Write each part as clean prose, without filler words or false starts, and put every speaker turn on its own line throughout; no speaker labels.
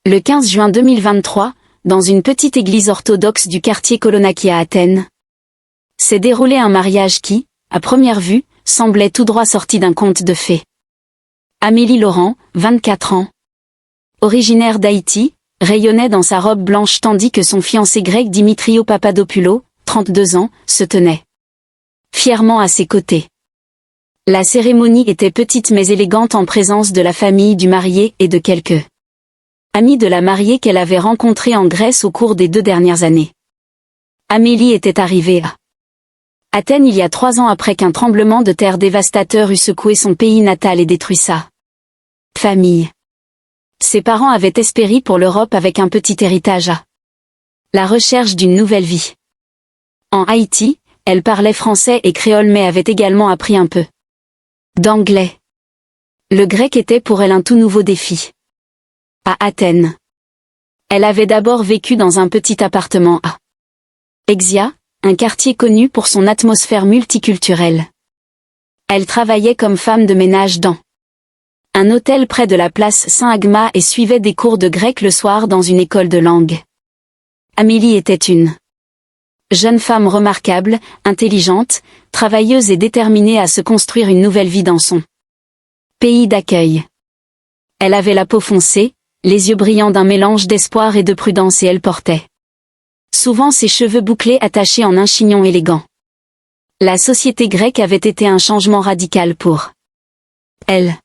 Le 15 juin 2023, dans une petite église orthodoxe du quartier Kolonaki à Athènes, s'est déroulé un mariage qui, à première vue, semblait tout droit sorti d'un conte de fées. Amélie Laurent, 24 ans, originaire d'Haïti, rayonnait dans sa robe blanche tandis que son fiancé grec Dimitrios Papadopoulos, 32 ans, se tenait fièrement à ses côtés. La cérémonie était petite mais élégante en présence de la famille du marié et de quelques amis de la mariée qu'elle avait rencontrés en Grèce au cours des 2 dernières années. Amélie était arrivée à Athènes il y a 3 ans après qu'un tremblement de terre dévastateur eût secoué son pays natal et détruit sa famille. Ses parents avaient espéré pour l'Europe avec un petit héritage à la recherche d'une nouvelle vie. En Haïti, elle parlait français et créole mais avait également appris un peu d'anglais. Le grec était pour elle un tout nouveau défi. À Athènes, elle avait d'abord vécu dans un petit appartement à Exia, un quartier connu pour son atmosphère multiculturelle. Elle travaillait comme femme de ménage dans un hôtel près de la place Saint-Agma et suivait des cours de grec le soir dans une école de langue. Amélie était une jeune femme remarquable, intelligente, travailleuse et déterminée à se construire une nouvelle vie dans son pays d'accueil. Elle avait la peau foncée, les yeux brillants d'un mélange d'espoir et de prudence et elle portait souvent ses cheveux bouclés attachés en un chignon élégant. La société grecque avait été un changement radical pour elle.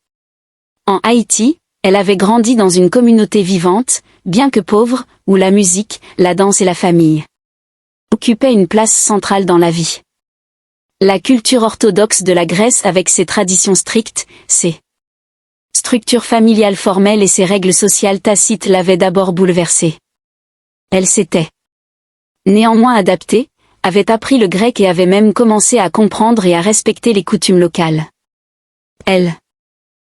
En Haïti, elle avait grandi dans une communauté vivante, bien que pauvre, où la musique, la danse et la famille occupaient une place centrale dans la vie. La culture orthodoxe de la Grèce avec ses traditions strictes, ses structures familiales formelles et ses règles sociales tacites l'avaient d'abord bouleversée. Elle s'était néanmoins adaptée, avait appris le grec et avait même commencé à comprendre et à respecter les coutumes locales. Elle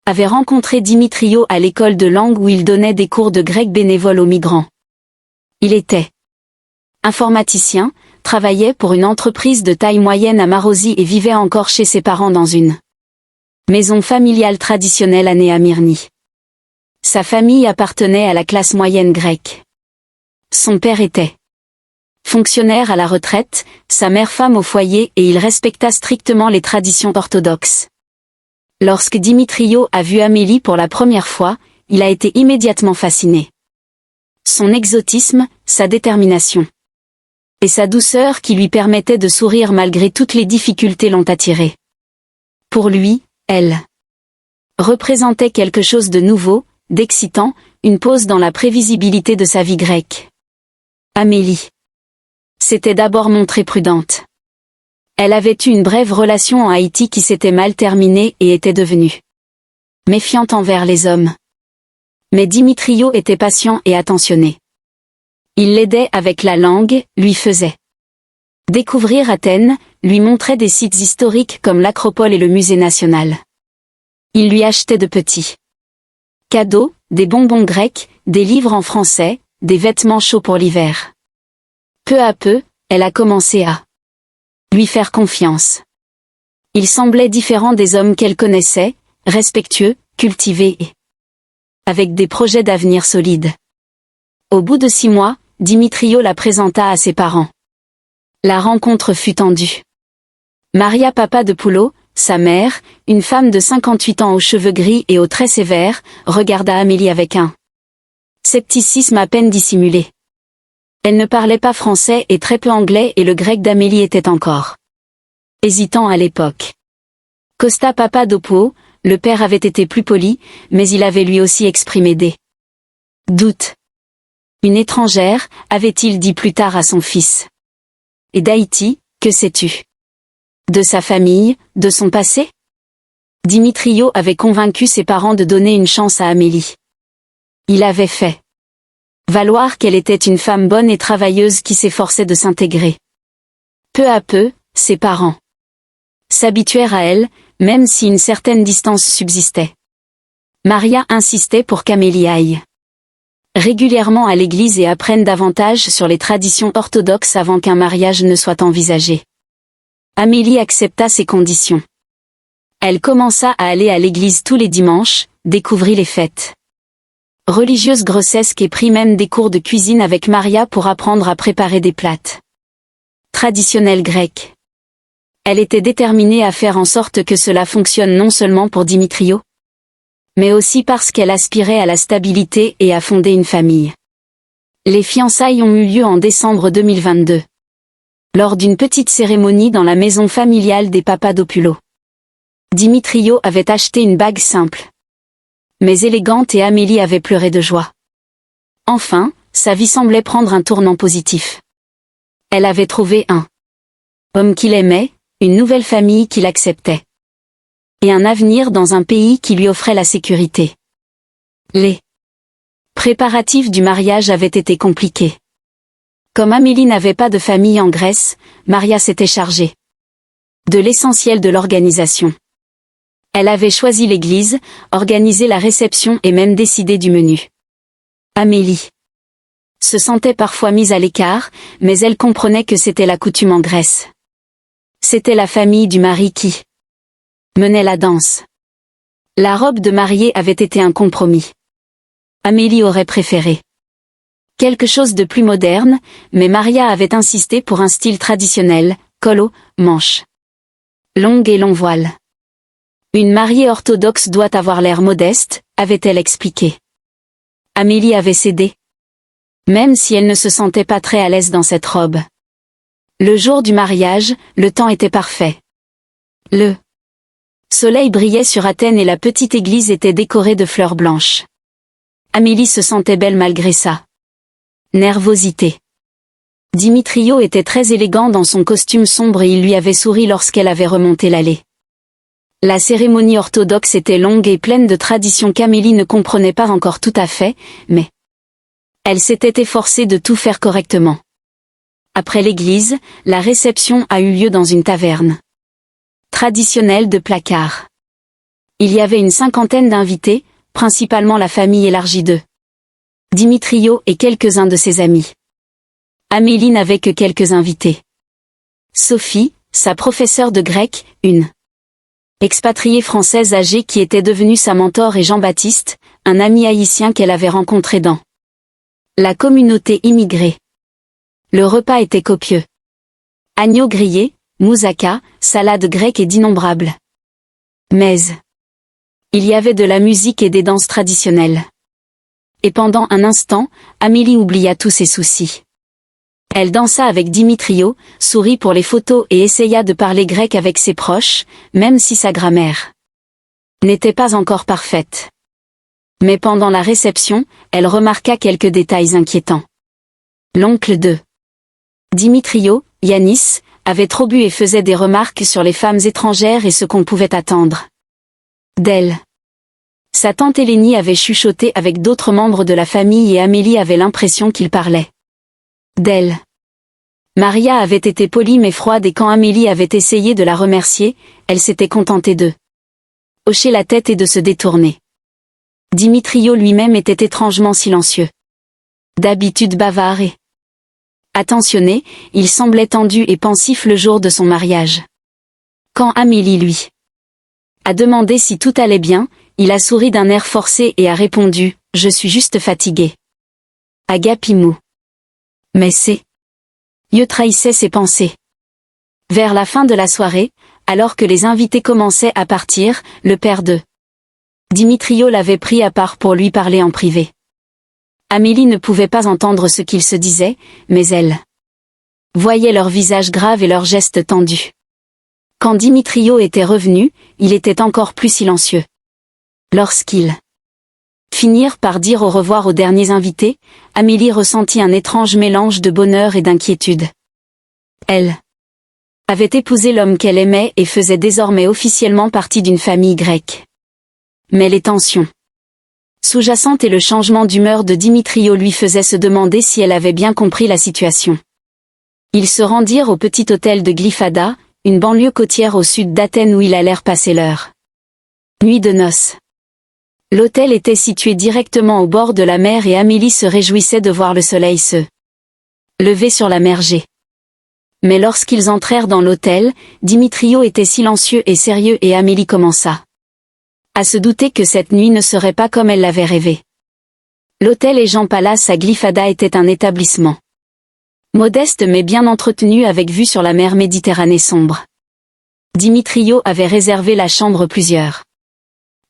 avait rencontré Dimitrios à l'école de langue où il donnait des cours de grec bénévoles aux migrants. Il était informaticien, travaillait pour une entreprise de taille moyenne à Marosi et vivait encore chez ses parents dans une maison familiale traditionnelle à Néa Myrni. Sa famille appartenait à la classe moyenne grecque. Son père était fonctionnaire à la retraite, sa mère femme au foyer et il respecta strictement les traditions orthodoxes. Lorsque Dimitrios a vu Amélie pour la première fois, il a été immédiatement fasciné. Son exotisme, sa détermination et sa douceur qui lui permettait de sourire malgré toutes les difficultés l'ont attiré. Pour lui, elle représentait quelque chose de nouveau, d'excitant, une pause dans la prévisibilité de sa vie grecque. Amélie s'était d'abord montrée prudente. Elle avait eu une brève relation en Haïti qui s'était mal terminée et était devenue méfiante envers les hommes. Mais Dimitrios était patient et attentionné. Il l'aidait avec la langue, lui faisait découvrir Athènes, lui montrait des sites historiques comme l'Acropole et le Musée national. Il lui achetait de petits cadeaux, des bonbons grecs, des livres en français, des vêtements chauds pour l'hiver. Peu à peu, elle a commencé à lui faire confiance. Il semblait différent des hommes qu'elle connaissait, respectueux, cultivé et avec des projets d'avenir solides. Au bout de 6 mois, Dimitrios la présenta à ses parents. La rencontre fut tendue. Maria Papadopoulos, sa mère, une femme de 58 ans aux cheveux gris et aux traits sévères, regarda Amélie avec un scepticisme à peine dissimulé. Elle ne parlait pas français et très peu anglais et le grec d'Amélie était encore hésitant à l'époque. Costa Papadopoulos, le père avait été plus poli, mais il avait lui aussi exprimé des doutes. Une étrangère, avait-il dit plus tard à son fils. Et d'Haïti, que sais-tu? De sa famille, de son passé? Dimitrios avait convaincu ses parents de donner une chance à Amélie. Il avait fait valoir qu'elle était une femme bonne et travailleuse qui s'efforçait de s'intégrer. Peu à peu, ses parents s'habituèrent à elle, même si une certaine distance subsistait. Maria insistait pour qu'Amélie aille régulièrement à l'église et apprenne davantage sur les traditions orthodoxes avant qu'un mariage ne soit envisagé. Amélie accepta ces conditions. Elle commença à aller à l'église tous les dimanches, découvrit les fêtes Religieuse grossesque et prit même des cours de cuisine avec Maria pour apprendre à préparer des plats traditionnels grecs. Elle était déterminée à faire en sorte que cela fonctionne non seulement pour Dimitrios, mais aussi parce qu'elle aspirait à la stabilité et à fonder une famille. Les fiançailles ont eu lieu en décembre 2022. Lors d'une petite cérémonie dans la maison familiale des Papadopoulos. Dimitrios avait acheté une bague simple, mais élégante, et Amélie avait pleuré de joie. Enfin, sa vie semblait prendre un tournant positif. Elle avait trouvé un homme qu'il aimait, une nouvelle famille qui l'acceptait, et un avenir dans un pays qui lui offrait la sécurité. Les préparatifs du mariage avaient été compliqués. Comme Amélie n'avait pas de famille en Grèce, Maria s'était chargée de l'essentiel de l'organisation. Elle avait choisi l'église, organisé la réception et même décidé du menu. Amélie se sentait parfois mise à l'écart, mais elle comprenait que c'était la coutume en Grèce. C'était la famille du mari qui menait la danse. La robe de mariée avait été un compromis. Amélie aurait préféré quelque chose de plus moderne, mais Maria avait insisté pour un style traditionnel, col haut, manches longues et long voile. Une mariée orthodoxe doit avoir l'air modeste, avait-elle expliqué. Amélie avait cédé, même si elle ne se sentait pas très à l'aise dans cette robe. Le jour du mariage, le temps était parfait. Le soleil brillait sur Athènes et la petite église était décorée de fleurs blanches. Amélie se sentait belle malgré sa nervosité. Dimitrios était très élégant dans son costume sombre et il lui avait souri lorsqu'elle avait remonté l'allée. La cérémonie orthodoxe était longue et pleine de traditions qu'Amélie ne comprenait pas encore tout à fait, mais elle s'était efforcée de tout faire correctement. Après l'église, la réception a eu lieu dans une taverne traditionnelle de placard. Il y avait une 50aine d'invités, principalement la famille élargie de Dimitrios et quelques-uns de ses amis. Amélie n'avait que quelques invités. Sophie, sa professeure de grec, une expatriée française âgée qui était devenue sa mentor, et Jean-Baptiste, un ami haïtien qu'elle avait rencontré dans la communauté immigrée. Le repas était copieux. Agneau grillé, moussaka, salade grecque et d'innombrables mets. Il y avait de la musique et des danses traditionnelles. Et pendant un instant, Amélie oublia tous ses soucis. Elle dansa avec Dimitrios, sourit pour les photos et essaya de parler grec avec ses proches, même si sa grammaire n'était pas encore parfaite. Mais pendant la réception, elle remarqua quelques détails inquiétants. L'oncle de Dimitrios, Yanis, avait trop bu et faisait des remarques sur les femmes étrangères et ce qu'on pouvait attendre d'elle. Sa tante Hélénie avait chuchoté avec d'autres membres de la famille et Amélie avait l'impression qu'il parlait d'elle. Maria avait été polie mais froide et quand Amélie avait essayé de la remercier, elle s'était contentée de hocher la tête et de se détourner. Dimitrios lui-même était étrangement silencieux. D'habitude bavard et attentionné, il semblait tendu et pensif le jour de son mariage. Quand Amélie lui a demandé si tout allait bien, il a souri d'un air forcé et a répondu « Je suis juste fatigué. » Agapimou. Mais c'est trahissait ses pensées. Vers la fin de la soirée, alors que les invités commençaient à partir, le père de Dimitrios l'avait pris à part pour lui parler en privé. Amélie ne pouvait pas entendre ce qu'ils se disaient, mais elle voyait leurs visages graves et leurs gestes tendus. Quand Dimitrios était revenu, il était encore plus silencieux. Lorsqu'ils finirent par dire au revoir aux derniers invités, Amélie ressentit un étrange mélange de bonheur et d'inquiétude. Elle avait épousé l'homme qu'elle aimait et faisait désormais officiellement partie d'une famille grecque. Mais les tensions sous-jacentes et le changement d'humeur de Dimitrios lui faisaient se demander si elle avait bien compris la situation. Ils se rendirent au petit hôtel de Glyfada, une banlieue côtière au sud d'Athènes où ils allèrent passer leur nuit de noces. L'hôtel était situé directement au bord de la mer et Amélie se réjouissait de voir le soleil se lever sur la mer G. Mais lorsqu'ils entrèrent dans l'hôtel, Dimitrios était silencieux et sérieux et Amélie commença à se douter que cette nuit ne serait pas comme elle l'avait rêvé. L'hôtel et Jean Palace à Glyfada était un établissement modeste mais bien entretenu avec vue sur la mer Méditerranée sombre. Dimitrios avait réservé la chambre plusieurs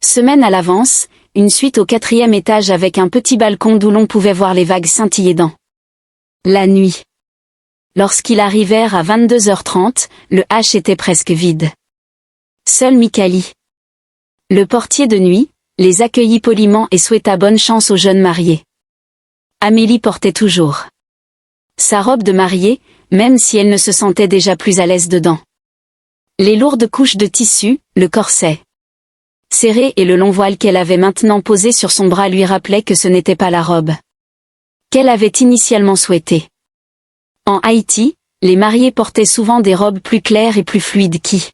semaines à l'avance, une suite au 4e étage avec un petit balcon d'où l'on pouvait voir les vagues scintiller dans la nuit. Lorsqu'ils arrivèrent à 22h30, le H était presque vide. Seul Mikali, le portier de nuit, les accueillit poliment et souhaita bonne chance aux jeunes mariés. Amélie portait toujours sa robe de mariée, même si elle ne se sentait déjà plus à l'aise dedans. Les lourdes couches de tissu, le corset serré et le long voile qu'elle avait maintenant posé sur son bras lui rappelaient que ce n'était pas la robe qu'elle avait initialement souhaitée. En Haïti, les mariés portaient souvent des robes plus claires et plus fluides qui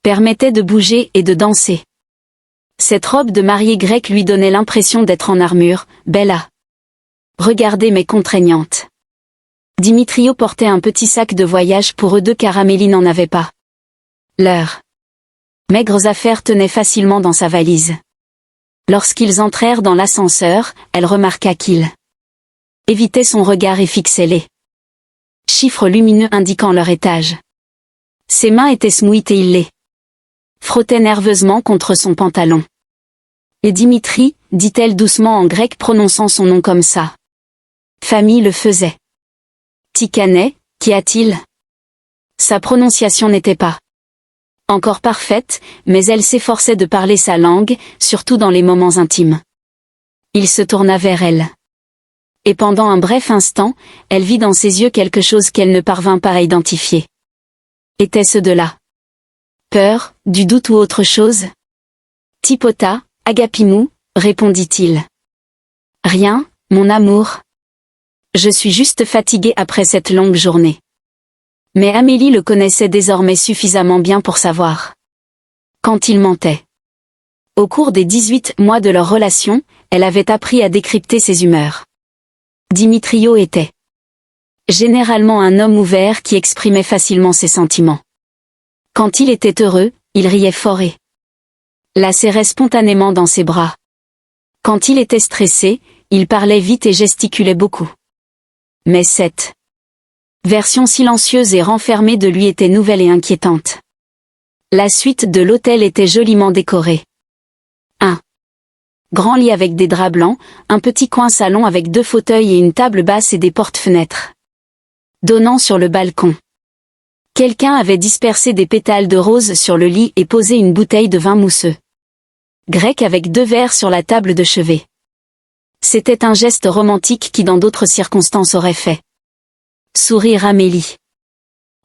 permettaient de bouger et de danser. Cette robe de mariée grecque lui donnait l'impression d'être en armure, belle à regarder mais contraignante. Dimitrios portait un petit sac de voyage pour eux deux car Amélie n'en avait pas. Leurs maigres affaires tenaient facilement dans sa valise. Lorsqu'ils entrèrent dans l'ascenseur, elle remarqua qu'il évitait son regard et fixait les chiffres lumineux indiquant leur étage. Ses mains étaient smouites et il les frottait nerveusement contre son pantalon. Et Dimitri, dit-elle doucement en grec prononçant son nom comme ça. Famille le faisait. Tikanais, qu'y a-t-il? Sa prononciation n'était pas encore parfaite, mais elle s'efforçait de parler sa langue, surtout dans les moments intimes. Il se tourna vers elle. Et pendant un bref instant, elle vit dans ses yeux quelque chose qu'elle ne parvint pas à identifier. Était-ce de la peur, du doute ou autre chose? Tipota, agapimou, répondit-il. Rien, mon amour. Je suis juste fatiguée après cette longue journée. Mais Amélie le connaissait désormais suffisamment bien pour savoir quand il mentait. Au cours des 18 mois de leur relation, elle avait appris à décrypter ses humeurs. Dimitrios était généralement un homme ouvert qui exprimait facilement ses sentiments. Quand il était heureux, il riait fort et la serrait spontanément dans ses bras. Quand il était stressé, il parlait vite et gesticulait beaucoup. Mais cette version silencieuse et renfermée de lui était nouvelle et inquiétante. La suite de l'hôtel était joliment décorée. Un grand lit avec des draps blancs, un petit coin salon avec 2 fauteuils et une table basse et des portes-fenêtres donnant sur le balcon. Quelqu'un avait dispersé des pétales de rose sur le lit et posé une bouteille de vin mousseux grec avec 2 verres sur la table de chevet. C'était un geste romantique qui dans d'autres circonstances aurait fait sourire Amélie.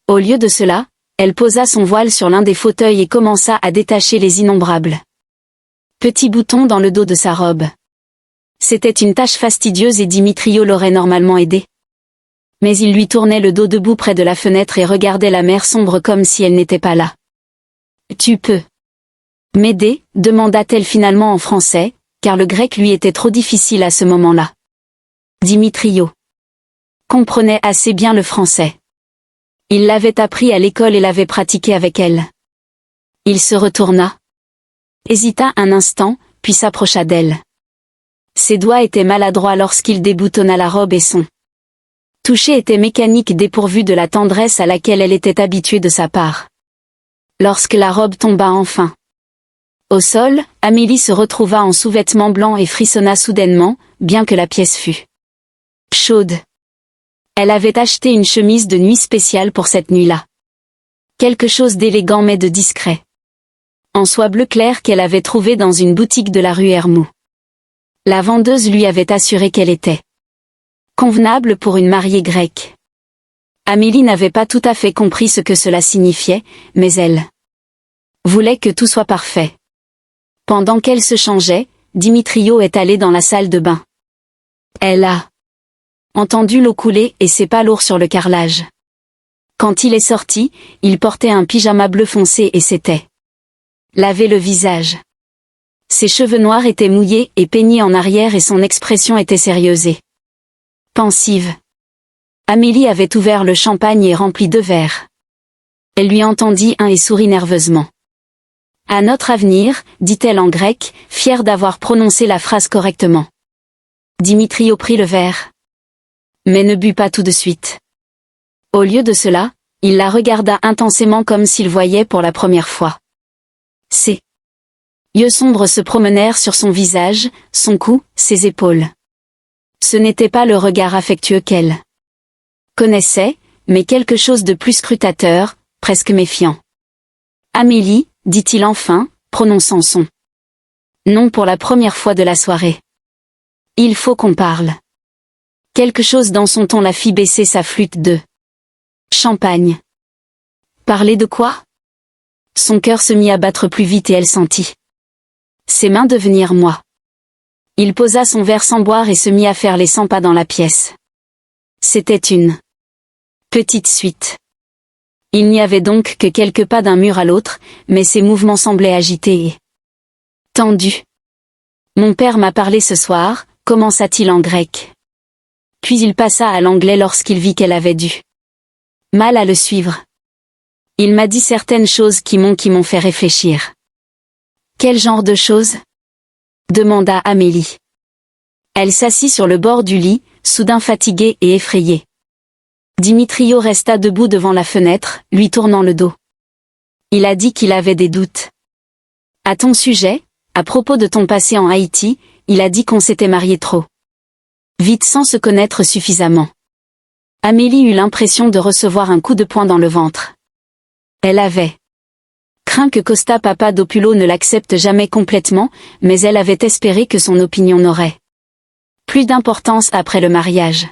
Au lieu de cela, elle posa son voile sur l'un des fauteuils et commença à détacher les innombrables petits boutons dans le dos de sa robe. C'était une tâche fastidieuse et Dimitrios l'aurait normalement aidée. Mais il lui tournait le dos debout près de la fenêtre et regardait la mer sombre comme si elle n'était pas là. « Tu peux m'aider ?» demanda-t-elle finalement en français, car le grec lui était trop difficile à ce moment-là. Dimitrios comprenait assez bien le français. Il l'avait appris à l'école et l'avait pratiqué avec elle. Il se retourna, hésita un instant, puis s'approcha d'elle. Ses doigts étaient maladroits lorsqu'il déboutonna la robe et son toucher était mécanique dépourvu de la tendresse à laquelle elle était habituée de sa part. Lorsque la robe tomba enfin au sol, Amélie se retrouva en sous-vêtements blancs et frissonna soudainement, bien que la pièce fût chaude. Elle avait acheté une chemise de nuit spéciale pour cette nuit-là. Quelque chose d'élégant mais de discret. En soie bleu clair qu'elle avait trouvé dans une boutique de la rue Hermou. La vendeuse lui avait assuré qu'elle était convenable pour une mariée grecque. Amélie n'avait pas tout à fait compris ce que cela signifiait, mais elle voulait que tout soit parfait. Pendant qu'elle se changeait, Dimitrios est allé dans la salle de bain. Elle a entendu l'eau couler et ses pas lourds sur le carrelage. Quand il est sorti, il portait un pyjama bleu foncé et s'était lavé le visage. Ses cheveux noirs étaient mouillés et peignés en arrière et son expression était sérieuse et pensive. Amélie avait ouvert le champagne et rempli 2 verres. Elle lui entendit un et sourit nerveusement. « À notre avenir », dit-elle en grec, fière d'avoir prononcé la phrase correctement. Dimitrio prit le verre. Mais ne but pas tout de suite. Au lieu de cela, il la regarda intensément comme s'il voyait pour la première fois. Ses yeux sombres se promenèrent sur son visage, son cou, ses épaules. Ce n'était pas le regard affectueux qu'elle connaissait, mais quelque chose de plus scrutateur, presque méfiant. « Amélie » dit-il enfin, prononçant son nom pour la première fois de la soirée. « Il faut qu'on parle. » Quelque chose dans son ton la fit baisser sa flûte de champagne. Parler de quoi? Son cœur se mit à battre plus vite et elle sentit ses mains devenir moites. Il posa son verre sans boire et se mit à faire les 100 pas dans la pièce. C'était une petite suite. Il n'y avait donc que quelques pas d'un mur à l'autre, mais ses mouvements semblaient agités et tendus. « Mon père m'a parlé ce soir », commença-t-il en grec. Puis il passa à l'anglais lorsqu'il vit qu'elle avait du mal à le suivre. Il m'a dit certaines choses qui m'ont fait réfléchir. « Quel genre de choses ?» demanda Amélie. Elle s'assit sur le bord du lit, soudain fatiguée et effrayée. Dimitrio resta debout devant la fenêtre, lui tournant le dos. Il a dit qu'il avait des doutes. À ton sujet, à propos de ton passé en Haïti, il a dit qu'on s'était marié trop vite sans se connaître suffisamment. Amélie eut l'impression de recevoir un coup de poing dans le ventre. Elle avait craint que Costa Papadopulo ne l'accepte jamais complètement, mais elle avait espéré que son opinion n'aurait plus d'importance après le mariage.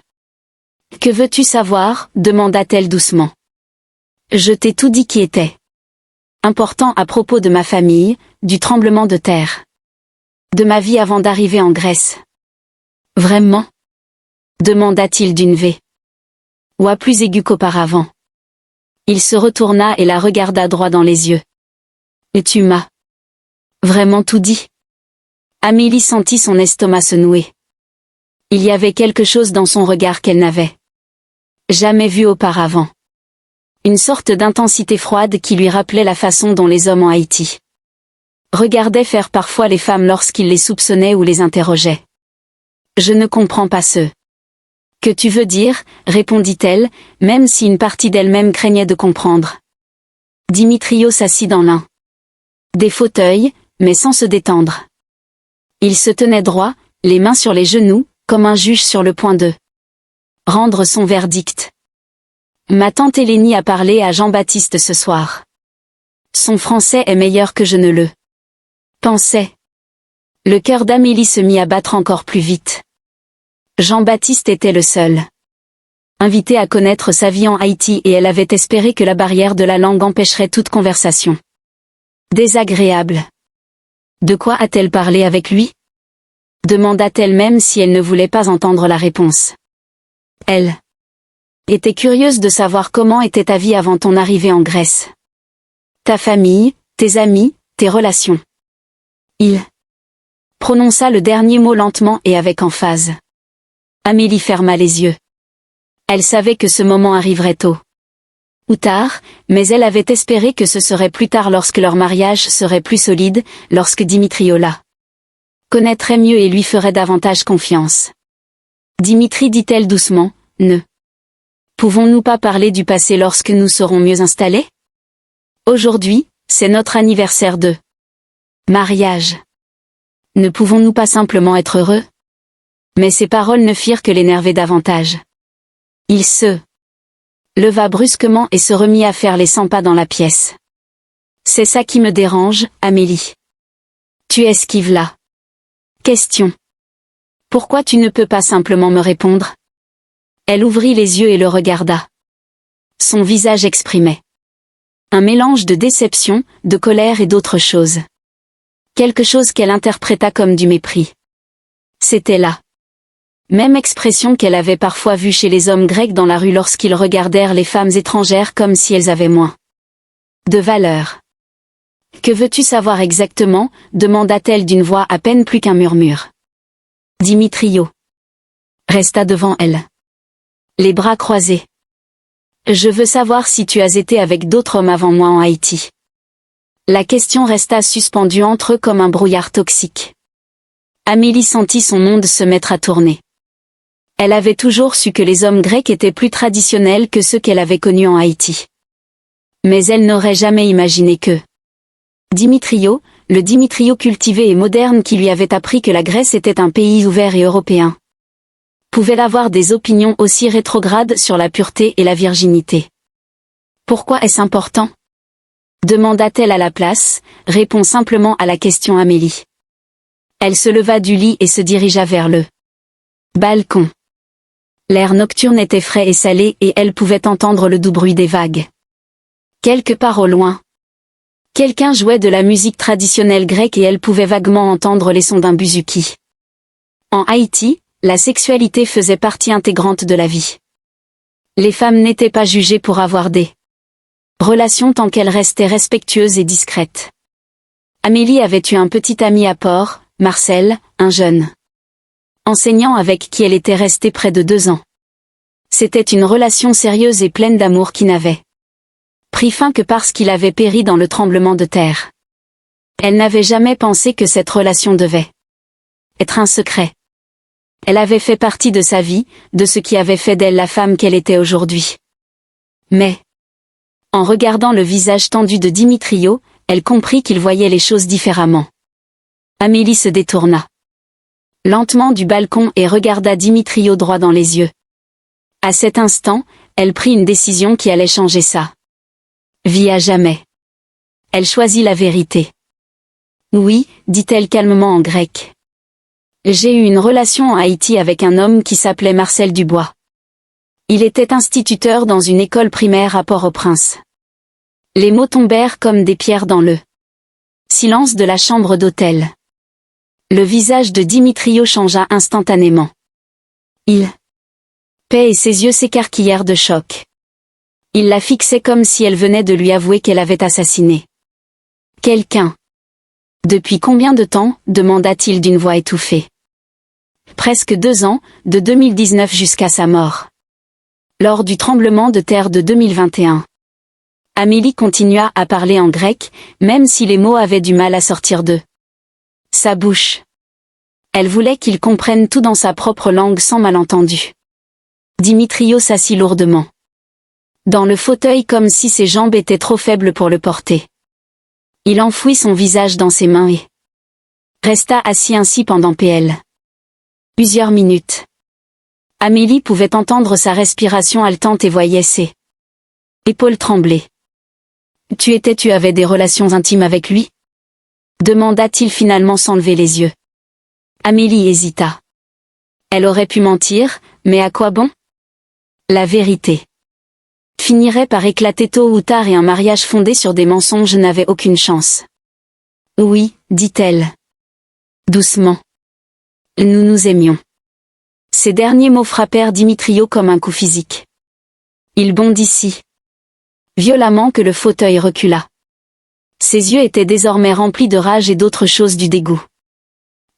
« Que veux-tu savoir ?» demanda-t-elle doucement. « Je t'ai tout dit qui était important à propos de ma famille, du tremblement de terre. De ma vie avant d'arriver en Grèce. »« Vraiment ?» demanda-t-il d'une voix plus aiguë qu'auparavant. Il se retourna et la regarda droit dans les yeux. « Et tu m'as vraiment tout dit ?» Amélie sentit son estomac se nouer. Il y avait quelque chose dans son regard qu'elle n'avait jamais vu auparavant. Une sorte d'intensité froide qui lui rappelait la façon dont les hommes en Haïti regardaient faire parfois les femmes lorsqu'ils les soupçonnaient ou les interrogeaient. « Je ne comprends pas ce que tu veux dire, » répondit-elle, même si une partie d'elle-même craignait de comprendre. Dimitrio s'assit dans l'un des fauteuils, mais sans se détendre. Il se tenait droit, les mains sur les genoux, comme un juge sur le point de rendre son verdict. « Ma tante Hélénie a parlé à Jean-Baptiste ce soir. Son français est meilleur que je ne le pensais. » Le cœur d'Amélie se mit à battre encore plus vite. Jean-Baptiste était le seul invité à connaître sa vie en Haïti et elle avait espéré que la barrière de la langue empêcherait toute conversation désagréable. « De quoi a-t-elle parlé avec lui ?» demanda-t-elle même si elle ne voulait pas entendre la réponse. Elle était curieuse de savoir comment était ta vie avant ton arrivée en Grèce. Ta famille, tes amis, tes relations. Il prononça le dernier mot lentement et avec emphase. Amélie ferma les yeux. Elle savait que ce moment arriverait tôt ou tard, mais elle avait espéré que ce serait plus tard lorsque leur mariage serait plus solide, lorsque Dimitrio la connaîtrait mieux et lui ferait davantage confiance. Dimitri, dit-elle doucement, ne pouvons-nous pas parler du passé lorsque nous serons mieux installés? Aujourd'hui, c'est notre anniversaire de mariage. Ne pouvons-nous pas simplement être heureux? Mais ces paroles ne firent que l'énerver davantage. Il se leva brusquement et se remit à faire les 100 pas dans la pièce. C'est ça qui me dérange, Amélie. Tu esquives la question. Pourquoi tu ne peux pas simplement me répondre? Elle ouvrit les yeux et le regarda. Son visage exprimait un mélange de déception, de colère et d'autres choses. Quelque chose qu'elle interpréta comme du mépris. C'était la même expression qu'elle avait parfois vue chez les hommes grecs dans la rue lorsqu'ils regardèrent les femmes étrangères comme si elles avaient moins de valeur. « Que veux-tu savoir exactement ?» demanda-t-elle d'une voix à peine plus qu'un murmure. Dimitrio resta devant elle, les bras croisés. « Je veux savoir si tu as été avec d'autres hommes avant moi en Haïti. » La question resta suspendue entre eux comme un brouillard toxique. Amélie sentit son monde se mettre à tourner. Elle avait toujours su que les hommes grecs étaient plus traditionnels que ceux qu'elle avait connus en Haïti. Mais elle n'aurait jamais imaginé que Dimitrio, le Dimitrio cultivé et moderne qui lui avait appris que la Grèce était un pays ouvert et européen, pouvait avoir des opinions aussi rétrogrades sur la pureté et la virginité. Pourquoi est-ce important? Demanda-t-elle à la place, répond simplement à la question Amélie. Elle se leva du lit et se dirigea vers le balcon. L'air nocturne était frais et salé et elle pouvait entendre le doux bruit des vagues. Quelque part au loin, quelqu'un jouait de la musique traditionnelle grecque et elle pouvait vaguement entendre les sons d'un buzuki. En Haïti, la sexualité faisait partie intégrante de la vie. Les femmes n'étaient pas jugées pour avoir des relations tant qu'elles restaient respectueuses et discrètes. Amélie avait eu un petit ami à Port, Marcel, un jeune enseignant avec qui elle était restée près de 2 ans. C'était une relation sérieuse et pleine d'amour qui n'avait pris fin que parce qu'il avait péri dans le tremblement de terre. Elle n'avait jamais pensé que cette relation devait être un secret. Elle avait fait partie de sa vie, de ce qui avait fait d'elle la femme qu'elle était aujourd'hui. Mais, en regardant le visage tendu de Dimitrio, elle comprit qu'il voyait les choses différemment. Amélie se détourna lentement du balcon et regarda Dimitrio droit dans les yeux. À cet instant, elle prit une décision qui allait changer sa vie à jamais. Elle choisit la vérité. Oui, dit-elle calmement en grec. J'ai eu une relation en Haïti avec un homme qui s'appelait Marcel Dubois. Il était instituteur dans une école primaire à Port-au-Prince. Les mots tombèrent comme des pierres dans le silence de la chambre d'hôtel. Le visage de Dimitrio changea instantanément. Il paix et ses yeux s'écarquillèrent de choc. Il la fixait comme si elle venait de lui avouer qu'elle avait assassiné quelqu'un. Depuis combien de temps? Demanda-t-il d'une voix étouffée. Presque 2 ans, de 2019 jusqu'à sa mort. Lors du tremblement de terre de 2021. Amélie continua à parler en grec, même si les mots avaient du mal à sortir de sa bouche. Elle voulait qu'il comprenne tout dans sa propre langue sans malentendu. Dimitrio s'assit lourdement dans le fauteuil comme si ses jambes étaient trop faibles pour le porter. Il enfouit son visage dans ses mains et resta assis ainsi pendant plusieurs minutes. Amélie pouvait entendre sa respiration haletante et voyait ses épaules trembler. Tu avais des relations intimes avec lui? Demanda-t-il finalement sans lever les yeux. Amélie hésita. Elle aurait pu mentir, mais à quoi bon? La vérité finirait par éclater tôt ou tard et un mariage fondé sur des mensonges n'avait aucune chance. Oui, dit-elle. Doucement. Nous nous aimions. Ces derniers mots frappèrent Dimitrio comme un coup physique. Il bondit si violemment que le fauteuil recula. Ses yeux étaient désormais remplis de rage et d'autre chose du dégoût.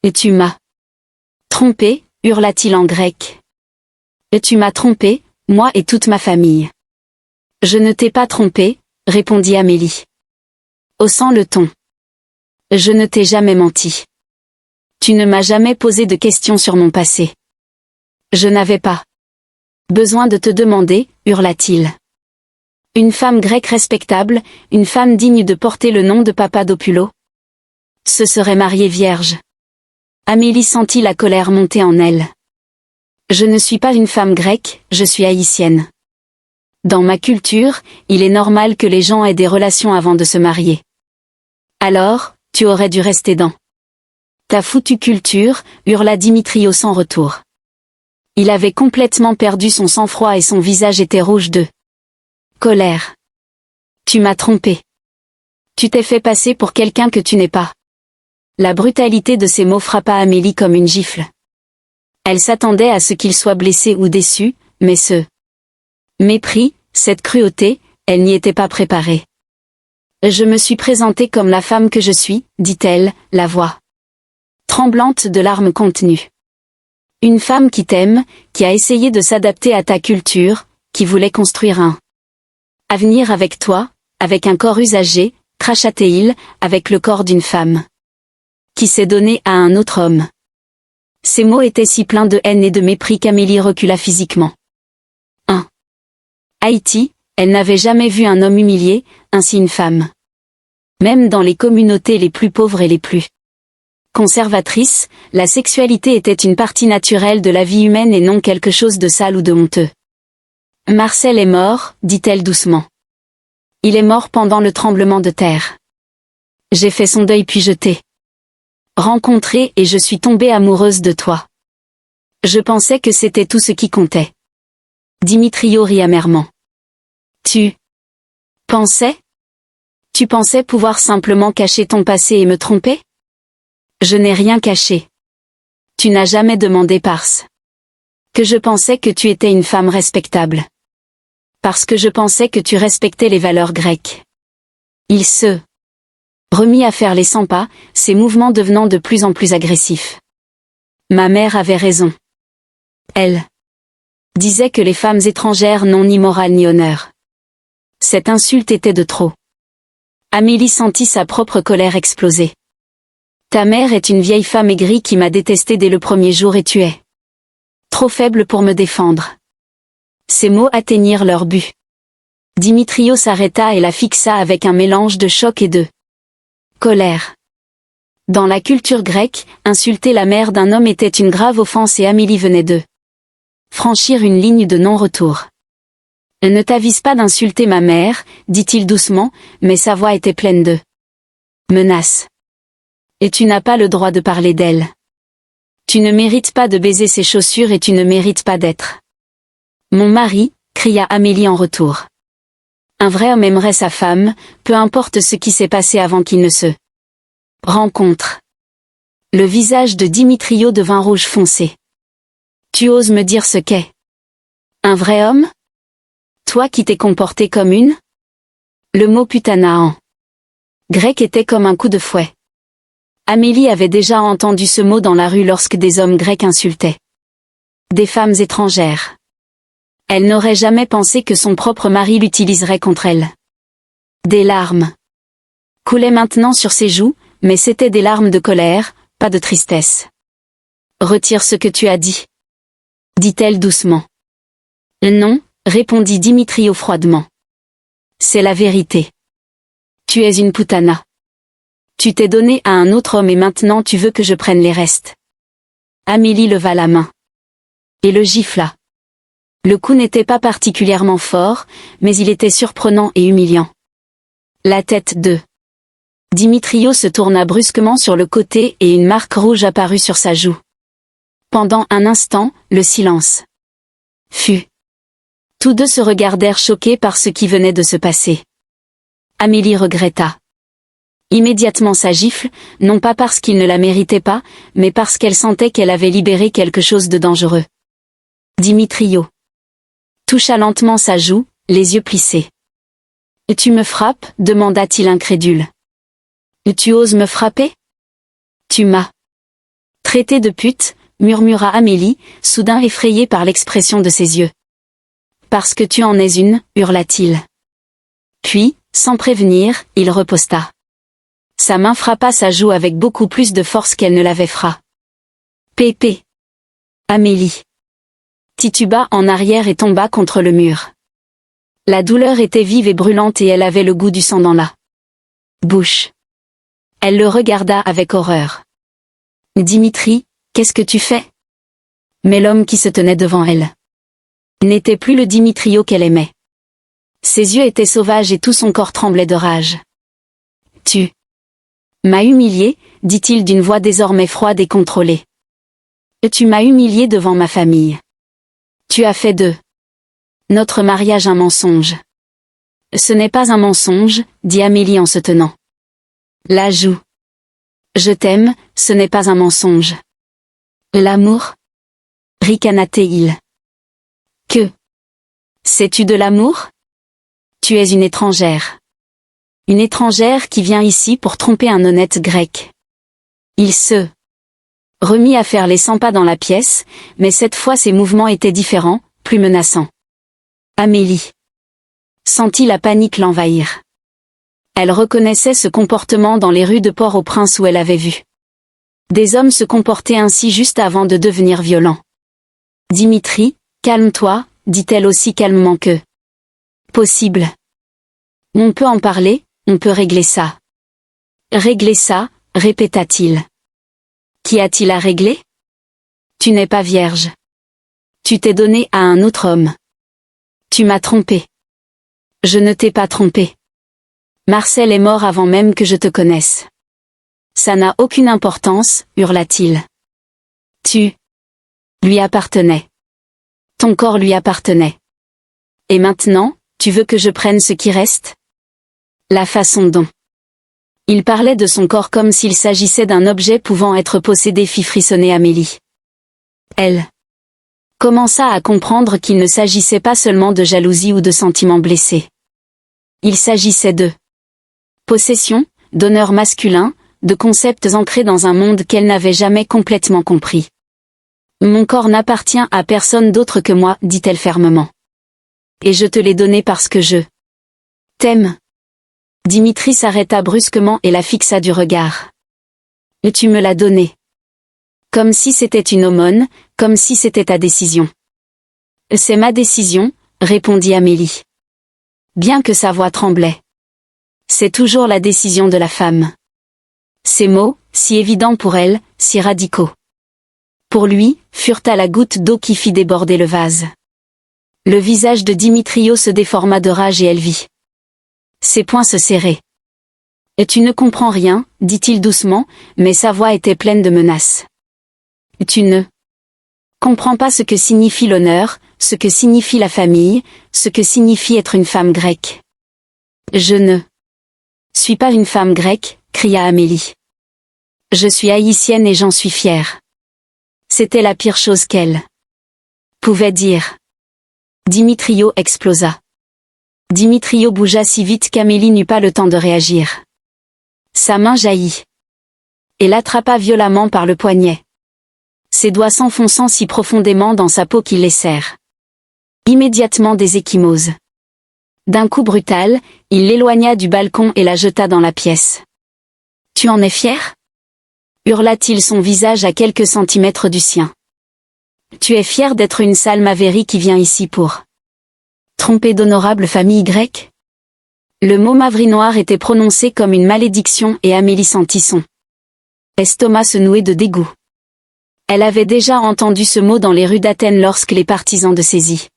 Et tu m'as trompé, hurla-t-il en grec. Et tu m'as trompé, moi et toute ma famille. Je ne t'ai pas trompé, répondit Amélie, haussant le ton. Je ne t'ai jamais menti. Tu ne m'as jamais posé de questions sur mon passé. Je n'avais pas besoin de te demander, hurla-t-il. Une femme grecque respectable, une femme digne de porter le nom de Papadopoulos, se serait mariée vierge. Amélie sentit la colère monter en elle. Je ne suis pas une femme grecque, je suis haïtienne. Dans ma culture, il est normal que les gens aient des relations avant de se marier. Alors, tu aurais dû rester dans ta foutue culture, hurla Dimitrio sans retour. Il avait complètement perdu son sang-froid et son visage était rouge de colère. Tu m'as trompé. Tu t'es fait passer pour quelqu'un que tu n'es pas. La brutalité de ces mots frappa Amélie comme une gifle. Elle s'attendait à ce qu'il soit blessé ou déçu, mais ce mépris, cette cruauté, elle n'y était pas préparée. Je me suis présentée comme la femme que je suis, dit-elle, la voix tremblante de larmes contenues. Une femme qui t'aime, qui a essayé de s'adapter à ta culture, qui voulait construire un avenir avec toi, avec un corps usagé, cracha-t-il, avec le corps d'une femme qui s'est donné à un autre homme. Ces mots étaient si pleins de haine et de mépris qu'Amélie recula physiquement. 1. Haïti, elle n'avait jamais vu un homme humilié, ainsi une femme. Même dans les communautés les plus pauvres et les plus conservatrices, la sexualité était une partie naturelle de la vie humaine et non quelque chose de sale ou de honteux. Marcel est mort, dit-elle doucement. Il est mort pendant le tremblement de terre. J'ai fait son deuil puis je t'ai rencontré et je suis tombée amoureuse de toi. Je pensais que c'était tout ce qui comptait. Dimitrio rit amèrement. Tu pensais? Tu pensais pouvoir simplement cacher ton passé et me tromper? Je n'ai rien caché. Tu n'as jamais demandé parce que je pensais que tu étais une femme respectable. Parce que je pensais que tu respectais les valeurs grecques. Il se remit à faire les 100 pas, ses mouvements devenant de plus en plus agressifs. Ma mère avait raison. Elle disait que les femmes étrangères n'ont ni morale ni honneur. Cette insulte était de trop. Amélie sentit sa propre colère exploser. Ta mère est une vieille femme aigrie qui m'a détestée dès le premier jour et tu es trop faible pour me défendre. Ces mots atteignirent leur but. Dimitrio s'arrêta et la fixa avec un mélange de choc et de colère. Dans la culture grecque, insulter la mère d'un homme était une grave offense et Amélie venait de franchir une ligne de non-retour. Ne t'avise pas d'insulter ma mère, dit-il doucement, mais sa voix était pleine de menaces. Et tu n'as pas le droit de parler d'elle. Tu ne mérites pas de baiser ses chaussures et tu ne mérites pas d'être mon mari, cria Amélie en retour. Un vrai homme aimerait sa femme, peu importe ce qui s'est passé avant qu'il ne se rencontre. Le visage de Dimitrio devint rouge foncé. Tu oses me dire ce qu'est un vrai homme? Toi qui t'es comporté comme une? Le mot putana en grec était comme un coup de fouet. Amélie avait déjà entendu ce mot dans la rue lorsque des hommes grecs insultaient des femmes étrangères. Elle n'aurait jamais pensé que son propre mari l'utiliserait contre elle. Des larmes coulaient maintenant sur ses joues, mais c'étaient des larmes de colère, pas de tristesse. Retire ce que tu as dit, dit-elle doucement. Non, répondit Dimitrio froidement. C'est la vérité. Tu es une putana. Tu t'es donné à un autre homme et maintenant tu veux que je prenne les restes. Amélie leva la main et le gifla. Le coup n'était pas particulièrement fort, mais il était surprenant et humiliant. La tête de Dimitrio se tourna brusquement sur le côté et une marque rouge apparut sur sa joue. Pendant un instant, le silence fut. Tous deux se regardèrent choqués par ce qui venait de se passer. Amélie regretta immédiatement sa gifle, non pas parce qu'il ne la méritait pas, mais parce qu'elle sentait qu'elle avait libéré quelque chose de dangereux. Dimitrio toucha lentement sa joue, les yeux plissés. « Tu me frappes » demanda-t-il incrédule. « Tu oses me frapper ?»« Tu m'as traité de pute » murmura Amélie, soudain effrayée par l'expression de ses yeux. « Parce que tu en es une » hurla-t-il. Puis, sans prévenir, il riposta. Sa main frappa sa joue avec beaucoup plus de force qu'elle ne l'avait frappé. Pépé. Amélie tituba en arrière et tomba contre le mur. La douleur était vive et brûlante et elle avait le goût du sang dans la bouche. Elle le regarda avec horreur. Dimitri, qu'est-ce que tu fais? Mais l'homme qui se tenait devant elle n'était plus le Dimitrio qu'elle aimait. Ses yeux étaient sauvages et tout son corps tremblait de rage. Tu m'as humilié, dit-il d'une voix désormais froide et contrôlée. Tu m'as humilié devant ma famille. Tu as fait de notre mariage un mensonge. Ce n'est pas un mensonge, dit Amélie en se tenant la joue. Je t'aime, ce n'est pas un mensonge. L'amour? Ricana-t-il. Que? Sais-tu de l'amour? Tu es une étrangère. Une étrangère qui vient ici pour tromper un honnête grec. Il se remit à faire les 100 pas dans la pièce, mais cette fois ses mouvements étaient différents, plus menaçants. Amélie sentit la panique l'envahir. Elle reconnaissait ce comportement dans les rues de Port-au-Prince où elle avait vu Des hommes se comportaient ainsi juste avant de devenir violents. Dimitri, calme-toi, dit-elle aussi calmement que possible. On peut en parler, on peut régler ça. Régler ça, répéta-t-il. Qu'y a-t-il à régler? Tu n'es pas vierge. Tu t'es donné à un autre homme. Tu m'as trompé. Je ne t'ai pas trompé. Marcel est mort avant même que je te connaisse. Ça n'a aucune importance, hurla-t-il. Tu lui appartenais. Ton corps lui appartenait. Et maintenant, tu veux que je prenne ce qui reste? La façon dont il parlait de son corps comme s'il s'agissait d'un objet pouvant être possédé fit frissonner Amélie. Elle commença à comprendre qu'il ne s'agissait pas seulement de jalousie ou de sentiments blessés. Il s'agissait de possession, d'honneur masculin, de concepts ancrés dans un monde qu'elle n'avait jamais complètement compris. Mon corps n'appartient à personne d'autre que moi, dit-elle fermement. Et je te l'ai donné parce que je t'aime. Dimitri s'arrêta brusquement et la fixa du regard. Et tu me l'as donné. Comme si c'était une aumône, comme si c'était ta décision. C'est ma décision, répondit Amélie. Bien que sa voix tremblait. C'est toujours la décision de la femme. Ces mots, si évidents pour elle, si radicaux. Pour lui, furent à la goutte d'eau qui fit déborder le vase. Le visage de Dimitrio se déforma de rage et elle vit ses poings se serraient. Et tu ne comprends rien, dit-il doucement, mais sa voix était pleine de menaces. Tu ne comprends pas ce que signifie l'honneur, ce que signifie la famille, ce que signifie être une femme grecque. Je ne suis pas une femme grecque, cria Amélie. Je suis haïtienne et j'en suis fière. C'était la pire chose qu'elle pouvait dire. Dimitrio explosa. Dimitrio bougea si vite qu'Amélie n'eut pas le temps de réagir. Sa main jaillit. Et l'attrapa violemment par le poignet. Ses doigts s'enfonçant si profondément dans sa peau qu'il les serre. Immédiatement des ecchymoses. D'un coup brutal, il l'éloigna du balcon et la jeta dans la pièce. Tu en es fier? Hurla-t-il, son visage à quelques centimètres du sien. Tu es fier d'être une sale Mavérie qui vient ici pour tromper d'honorables familles grecques? Le mot mavrinoir était prononcé comme une malédiction et Amélie sentit son estomac se nouer de dégoût. Elle avait déjà entendu ce mot dans les rues d'Athènes lorsque les partisans de Césie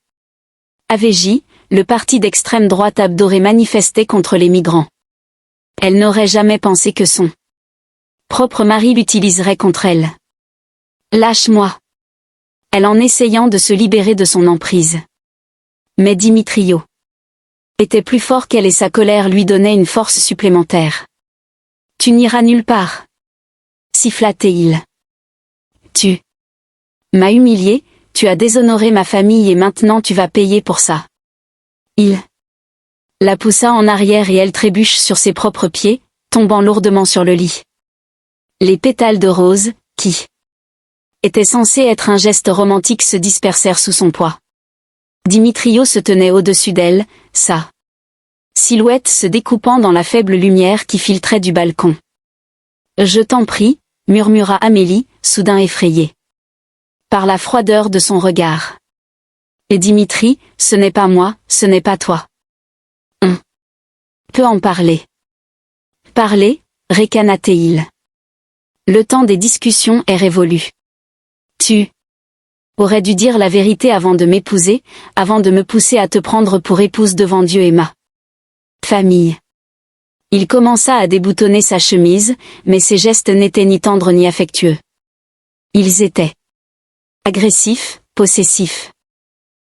AVJ, le parti d'extrême droite abdoré manifestait contre les migrants. Elle n'aurait jamais pensé que son propre mari l'utiliserait contre elle. Lâche-moi. Elle en essayant de se libérer de son emprise. Mais Dimitrio était plus fort qu'elle et sa colère lui donnait une force supplémentaire. Tu n'iras nulle part. Siffla-t-il. Tu m'as humilié, tu as déshonoré ma famille et maintenant tu vas payer pour ça. Il la poussa en arrière et elle trébuche sur ses propres pieds, tombant lourdement sur le lit. Les pétales de rose, qui étaient censés être un geste romantique, se dispersèrent sous son poids. Dimitrio se tenait au-dessus d'elle, sa silhouette se découpant dans la faible lumière qui filtrait du balcon. Je t'en prie, murmura Amélie, soudain effrayée par la froideur de son regard. Et Dimitri, ce n'est pas moi, ce n'est pas toi. On peut en parler. Parler, ricana-t-il. Le temps des discussions est révolu. Tu aurais dû dire la vérité avant de m'épouser, avant de me pousser à te prendre pour épouse devant Dieu et ma famille. Il commença à déboutonner sa chemise, mais ses gestes n'étaient ni tendres ni affectueux. Ils étaient agressifs, possessifs.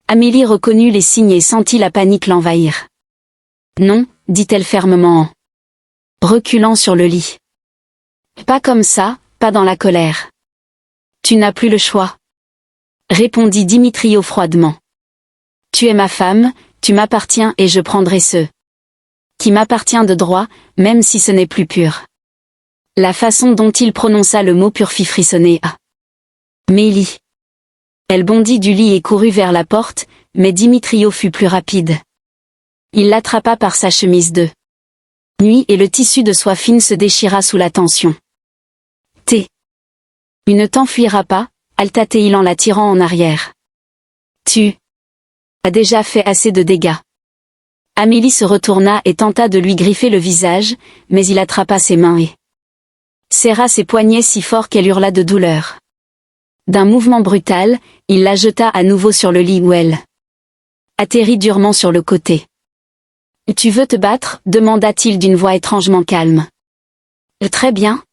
Amélie reconnut les signes et sentit la panique l'envahir. Non, dit-elle fermement en reculant sur le lit. Pas comme ça, pas dans la colère. Tu n'as plus le choix. Répondit Dimitrio froidement. Tu es ma femme, tu m'appartiens et je prendrai ce qui m'appartient de droit, même si ce n'est plus pur. La façon dont il prononça le mot pur fit frissonner Amélie. Elle bondit du lit et courut vers la porte, mais Dimitrio fut plus rapide. Il l'attrapa par sa chemise de nuit et le tissu de soie fine se déchira sous la tension. Ne t'enfuiras pas, halta Théil en la tirant en arrière. Tu as déjà fait assez de dégâts. Amélie se retourna et tenta de lui griffer le visage, mais il attrapa ses mains et serra ses poignets si fort qu'elle hurla de douleur. D'un mouvement brutal, il la jeta à nouveau sur le lit où elle atterrit durement sur le côté. « Tu veux te battre ?» demanda-t-il d'une voix étrangement calme. « Très bien.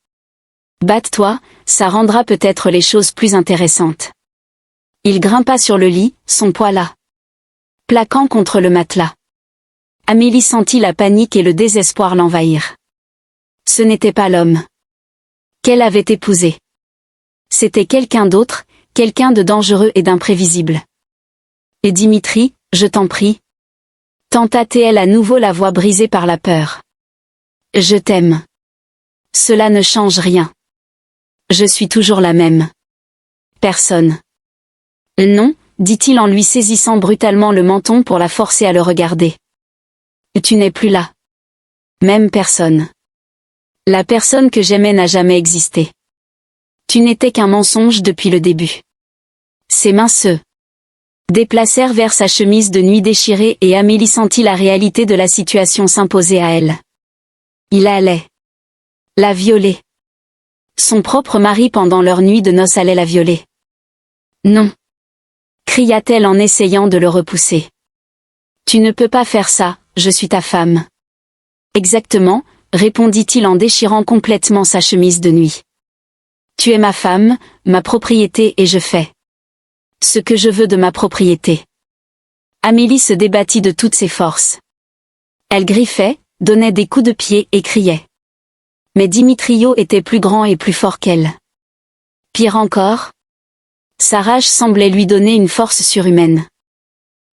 Batte-toi, ça rendra peut-être les choses plus intéressantes. » Il grimpa sur le lit, son poids là, plaquant contre le matelas. Amélie sentit la panique et le désespoir l'envahir. Ce n'était pas l'homme qu'elle avait épousé. C'était quelqu'un d'autre, quelqu'un de dangereux et d'imprévisible. « Et Dimitri, je t'en prie » tenta-t-elle à nouveau, la voix brisée par la peur. « Je t'aime. Cela ne change rien. Je suis toujours la même. Personne. » « Non, » dit-il en lui saisissant brutalement le menton pour la forcer à le regarder. « Tu n'es plus là. Même personne. La personne que j'aimais n'a jamais existé. Tu n'étais qu'un mensonge depuis le début. » Ses mains se déplacèrent vers sa chemise de nuit déchirée et Amélie sentit la réalité de la situation s'imposer à elle. Il allait la violer. Son propre mari pendant leur nuit de noces allait la violer. « Non !» cria-t-elle en essayant de le repousser. « Tu ne peux pas faire ça, je suis ta femme. » Exactement, répondit-il en déchirant complètement sa chemise de nuit. « Tu es ma femme, ma propriété et je fais ce que je veux de ma propriété. » Amélie se débattit de toutes ses forces. Elle griffait, donnait des coups de pied et criait. Mais Dimitrio était plus grand et plus fort qu'elle. Pire encore, sa rage semblait lui donner une force surhumaine.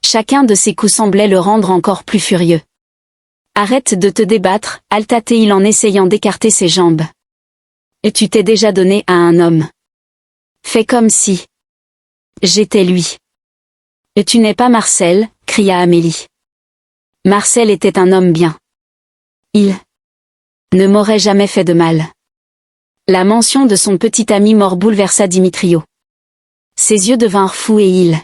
Chacun de ses coups semblait le rendre encore plus furieux. « Arrête de te débattre » halta-t-il en essayant d'écarter ses jambes. « Et tu t'es déjà donné à un homme. Fais comme si j'étais lui. »« Et tu n'es pas Marcel » cria Amélie. Marcel était un homme bien. Il ne m'aurait jamais fait de mal. La mention de son petit ami mort bouleversa Dimitrio. Ses yeux devinrent fous et il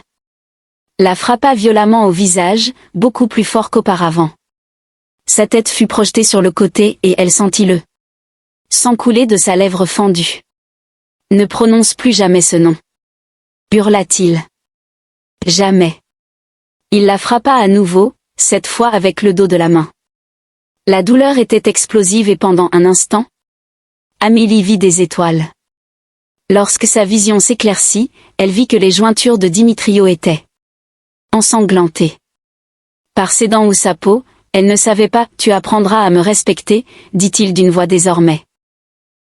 la frappa violemment au visage, beaucoup plus fort qu'auparavant. Sa tête fut projetée sur le côté et elle sentit le sang couler de sa lèvre fendue. « Ne prononce plus jamais ce nom » hurla-t-il. « Jamais. » Il la frappa à nouveau, cette fois avec le dos de la main. La douleur était explosive et pendant un instant, Amélie vit des étoiles. Lorsque sa vision s'éclaircit, elle vit que les jointures de Dimitrio étaient ensanglantées. Par ses dents ou sa peau, elle ne savait pas. « Tu apprendras à me respecter » dit-il d'une voix désormais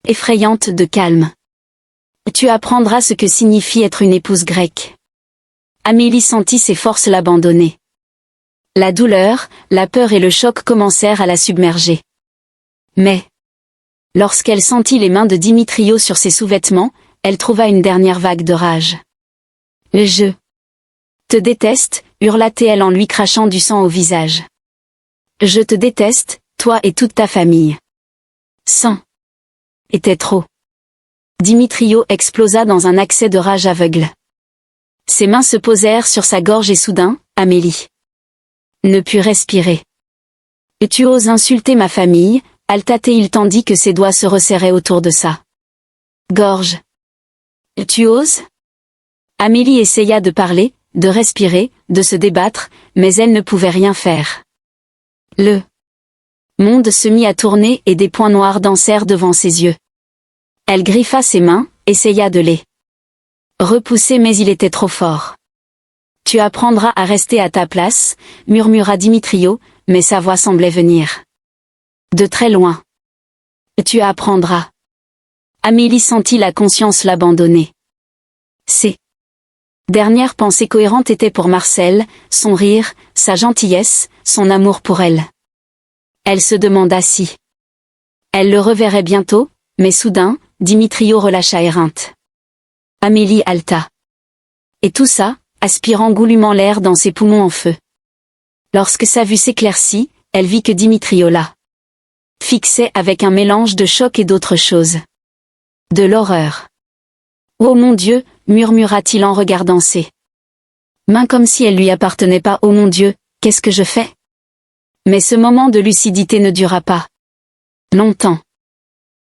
effrayante de calme. « Tu apprendras ce que signifie être une épouse grecque. » Amélie sentit ses forces l'abandonner. La douleur, la peur et le choc commencèrent à la submerger. Mais lorsqu'elle sentit les mains de Dimitrio sur ses sous-vêtements, elle trouva une dernière vague de rage. « Je te déteste » hurla-t-elle en lui crachant du sang au visage. « Je te déteste, toi et toute ta famille. » Sang était trop. Dimitrio explosa dans un accès de rage aveugle. Ses mains se posèrent sur sa gorge et soudain, Amélie ne put respirer. « Et tu oses insulter ma famille » halta-t-il tandis que ses doigts se resserraient autour de sa gorge. « Tu oses ?» Amélie essaya de parler, de respirer, de se débattre, mais elle ne pouvait rien faire. Le monde se mit à tourner et des points noirs dansèrent devant ses yeux. Elle griffa ses mains, essaya de les repousser mais il était trop fort. « Tu apprendras à rester à ta place » murmura Dimitrio, mais sa voix semblait venir de très loin. « Tu apprendras. » Amélie sentit la conscience l'abandonner. Ses dernières pensées cohérentes étaient pour Marcel, son rire, sa gentillesse, son amour pour elle. Elle se demanda si elle le reverrait bientôt, mais soudain, Dimitrio relâcha éreinte. Amélie halta. Et tout ça, aspirant goulûment l'air dans ses poumons en feu. Lorsque sa vue s'éclaircit, elle vit que Dimitrio la fixait avec un mélange de choc et d'autre chose. De l'horreur. Oh mon Dieu, murmura-t-il en regardant ses mains comme si elles lui appartenaient pas. Oh mon Dieu, qu'est-ce que je fais? Mais ce moment de lucidité ne dura pas longtemps.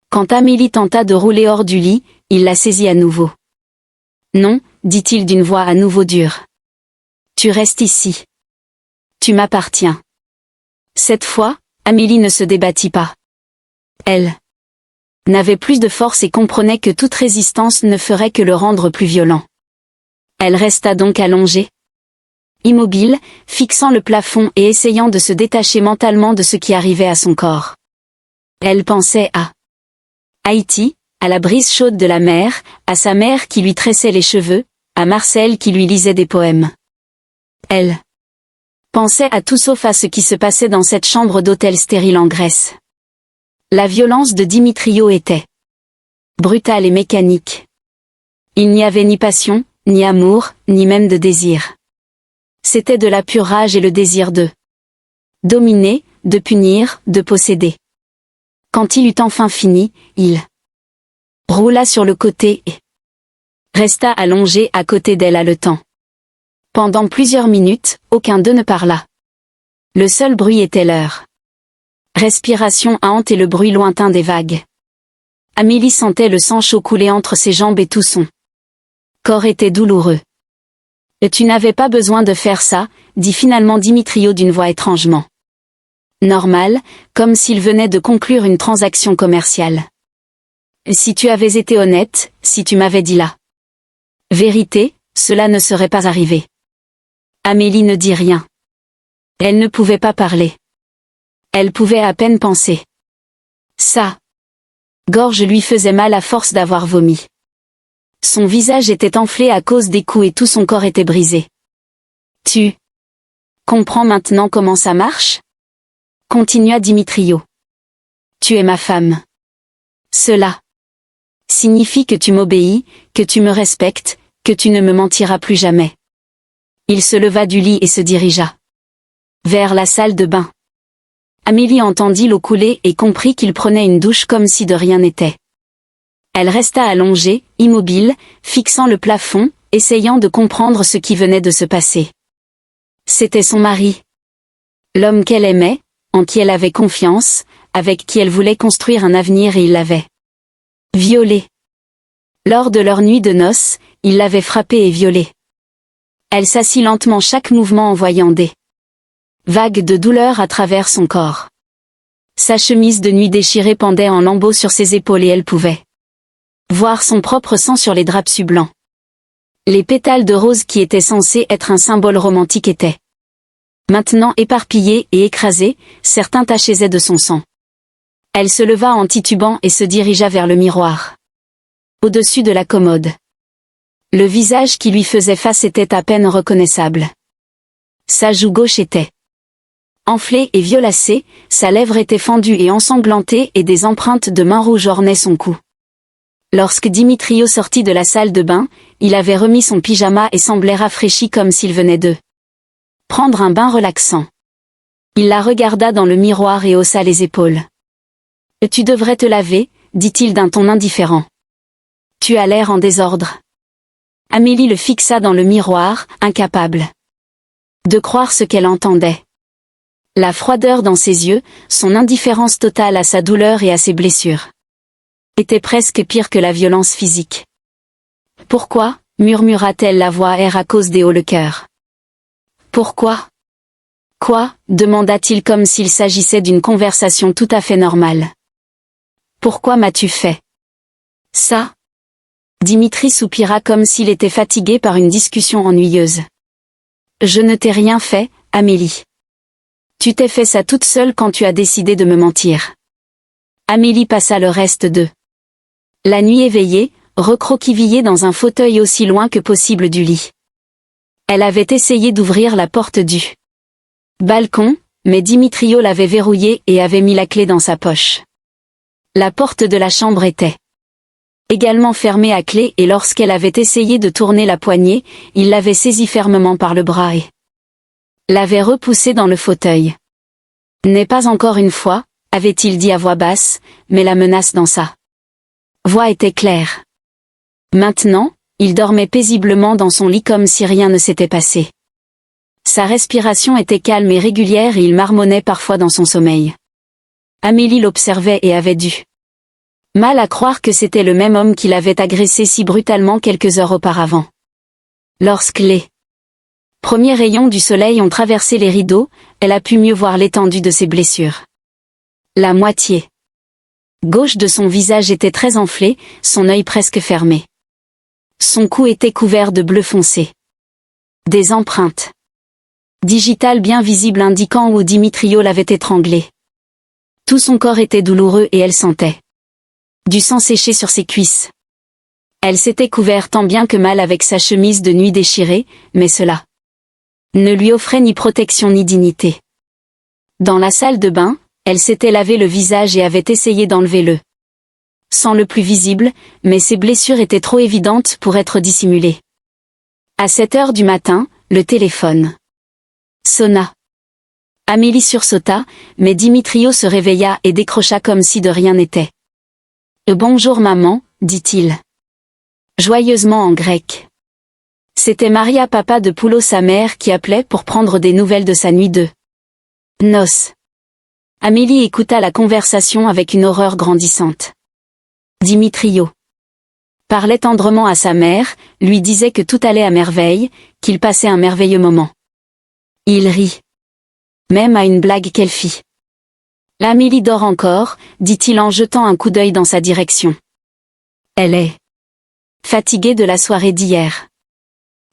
Quand Amélie tenta de rouler hors du lit, il la saisit à nouveau. Non, dit-il d'une voix à nouveau dure. Tu restes ici. Tu m'appartiens. Cette fois, Amélie ne se débattit pas. Elle n'avait plus de force et comprenait que toute résistance ne ferait que le rendre plus violent. Elle resta donc allongée, immobile, fixant le plafond et essayant de se détacher mentalement de ce qui arrivait à son corps. Elle pensait à Haïti, à la brise chaude de la mer, à sa mère qui lui tressait les cheveux, à Marcel qui lui lisait des poèmes. Elle pensait à tout sauf à ce qui se passait dans cette chambre d'hôtel stérile en Grèce. La violence de Dimitrio était brutale et mécanique. Il n'y avait ni passion, ni amour, ni même de désir. C'était de la pure rage et le désir de dominer, de punir, de posséder. Quand il eut enfin fini, il roula sur le côté et resta allongé à côté d'elle haletant. Pendant plusieurs minutes, aucun d'eux ne parla. Le seul bruit était leur respiration hante et le bruit lointain des vagues. Amélie sentait le sang chaud couler entre ses jambes et tout son corps était douloureux. « Tu n'avais pas besoin de faire ça, dit finalement Dimitrio d'une voix étrangement normale, comme s'il venait de conclure une transaction commerciale. Si tu avais été honnête, si tu m'avais dit la vérité, cela ne serait pas arrivé. Amélie ne dit rien. Elle ne pouvait pas parler. Elle pouvait à peine penser. Sa gorge lui faisait mal à force d'avoir vomi. Son visage était enflé à cause des coups et tout son corps était brisé. Tu comprends maintenant comment ça marche? Continua Dimitrio. Tu es ma femme. Cela signifie que tu m'obéis, que tu me respectes, que tu ne me mentiras plus jamais. Il se leva du lit et se dirigea vers la salle de bain. Amélie entendit l'eau couler et comprit qu'il prenait une douche comme si de rien n'était. Elle resta allongée, immobile, fixant le plafond, essayant de comprendre ce qui venait de se passer. C'était son mari. L'homme qu'elle aimait, en qui elle avait confiance, avec qui elle voulait construire un avenir et il l'avait violée. Lors de leur nuit de noces, il l'avait frappée et violée. Elle s'assit lentement, chaque mouvement envoyant des vagues de douleur à travers son corps. Sa chemise de nuit déchirée pendait en lambeaux sur ses épaules et elle pouvait voir son propre sang sur les drapes blancs. Les pétales de rose qui étaient censés être un symbole romantique étaient maintenant éparpillés et écrasés, certains tachaient de son sang. Elle se leva en titubant et se dirigea vers le miroir. Au-dessus de la commode. Le visage qui lui faisait face était à peine reconnaissable. Sa joue gauche était enflée et violacée, sa lèvre était fendue et ensanglantée et des empreintes de mains rouges ornaient son cou. Lorsque Dimitrio sortit de la salle de bain, il avait remis son pyjama et semblait rafraîchi comme s'il venait de prendre un bain relaxant. Il la regarda dans le miroir et haussa les épaules. « Tu devrais te laver, dit-il d'un ton indifférent. Tu as l'air en désordre. » Amélie le fixa dans le miroir, incapable de croire ce qu'elle entendait. La froideur dans ses yeux, son indifférence totale à sa douleur et à ses blessures était presque pire que la violence physique. « Pourquoi ?» murmura-t-elle la voix air à cause des hauts le cœur. « Pourquoi ?»« Quoi ?» demanda-t-il comme s'il s'agissait d'une conversation tout à fait normale. « Pourquoi m'as-tu fait ça ?» Dimitri soupira comme s'il était fatigué par une discussion ennuyeuse. « Je ne t'ai rien fait, Amélie. Tu t'es fait ça toute seule quand tu as décidé de me mentir. » Amélie passa le reste de la nuit éveillée, recroquevillée dans un fauteuil aussi loin que possible du lit. Elle avait essayé d'ouvrir la porte du balcon, mais Dimitrio l'avait verrouillée et avait mis la clé dans sa poche. La porte de la chambre était également fermée à clé et lorsqu'elle avait essayé de tourner la poignée, il l'avait saisie fermement par le bras et l'avait repoussée dans le fauteuil. « N'est pas encore une fois », avait-il dit à voix basse, mais la menace dans sa voix était claire. Maintenant, il dormait paisiblement dans son lit comme si rien ne s'était passé. Sa respiration était calme et régulière et il marmonnait parfois dans son sommeil. Amélie l'observait et avait du mal à croire que c'était le même homme qui l'avait agressé si brutalement quelques heures auparavant. Lorsque les premiers rayons du soleil ont traversé les rideaux, elle a pu mieux voir l'étendue de ses blessures. La moitié gauche de son visage était très enflée, son œil presque fermé. Son cou était couvert de bleu foncé. Des empreintes digitales bien visibles indiquant où Dimitrio l'avait étranglée. Tout son corps était douloureux et elle sentait du sang sécher sur ses cuisses. Elle s'était couverte tant bien que mal avec sa chemise de nuit déchirée, mais cela ne lui offrait ni protection ni dignité. Dans la salle de bain, elle s'était lavé le visage et avait essayé d'enlever le sang le plus visible, mais ses blessures étaient trop évidentes pour être dissimulées. À 7 heures du matin, le téléphone sonna. Amélie sursauta, mais Dimitrio se réveilla et décrocha comme si de rien n'était. « Bonjour maman », dit-il. Joyeusement en grec. C'était Maria papa de Poulo sa mère qui appelait pour prendre des nouvelles de sa nuit de noces. Amélie écouta la conversation avec une horreur grandissante. Dimitrio parlait tendrement à sa mère, lui disait que tout allait à merveille, qu'il passait un merveilleux moment. Il rit. Même à une blague qu'elle fit. Amélie dort encore, dit-il en jetant un coup d'œil dans sa direction. Elle est fatiguée de la soirée d'hier.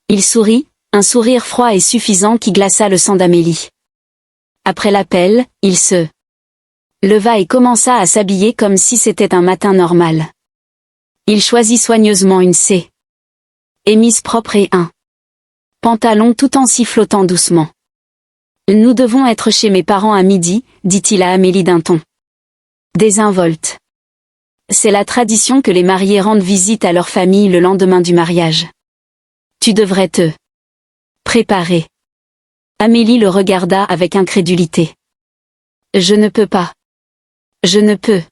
Il sourit, un sourire froid et suffisant qui glaça le sang d'Amélie. Après l'appel, il se leva et commença à s'habiller comme si c'était un matin normal. Il choisit soigneusement une chemise propre et un pantalon tout en sifflotant doucement. « Nous devons être chez mes parents à midi », dit-il à Amélie d'un ton désinvolte. C'est la tradition que les mariés rendent visite à leur famille le lendemain du mariage. Tu devrais te préparer. Amélie le regarda avec incrédulité. Je ne peux pas. Je ne peux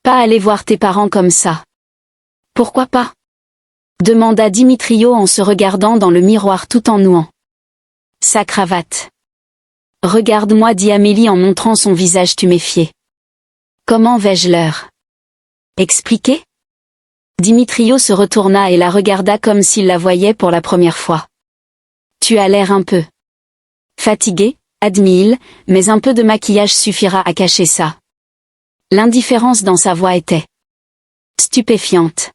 pas aller voir tes parents comme ça. Pourquoi pas? Demanda Dimitrio en se regardant dans le miroir tout en nouant sa cravate. Regarde-moi, dit Amélie en montrant son visage tuméfié. Comment vais-je leur expliquer? Dimitrio se retourna et la regarda comme s'il la voyait pour la première fois. Tu as l'air un peu fatigué, admit-il, mais un peu de maquillage suffira à cacher ça. L'indifférence dans sa voix était stupéfiante.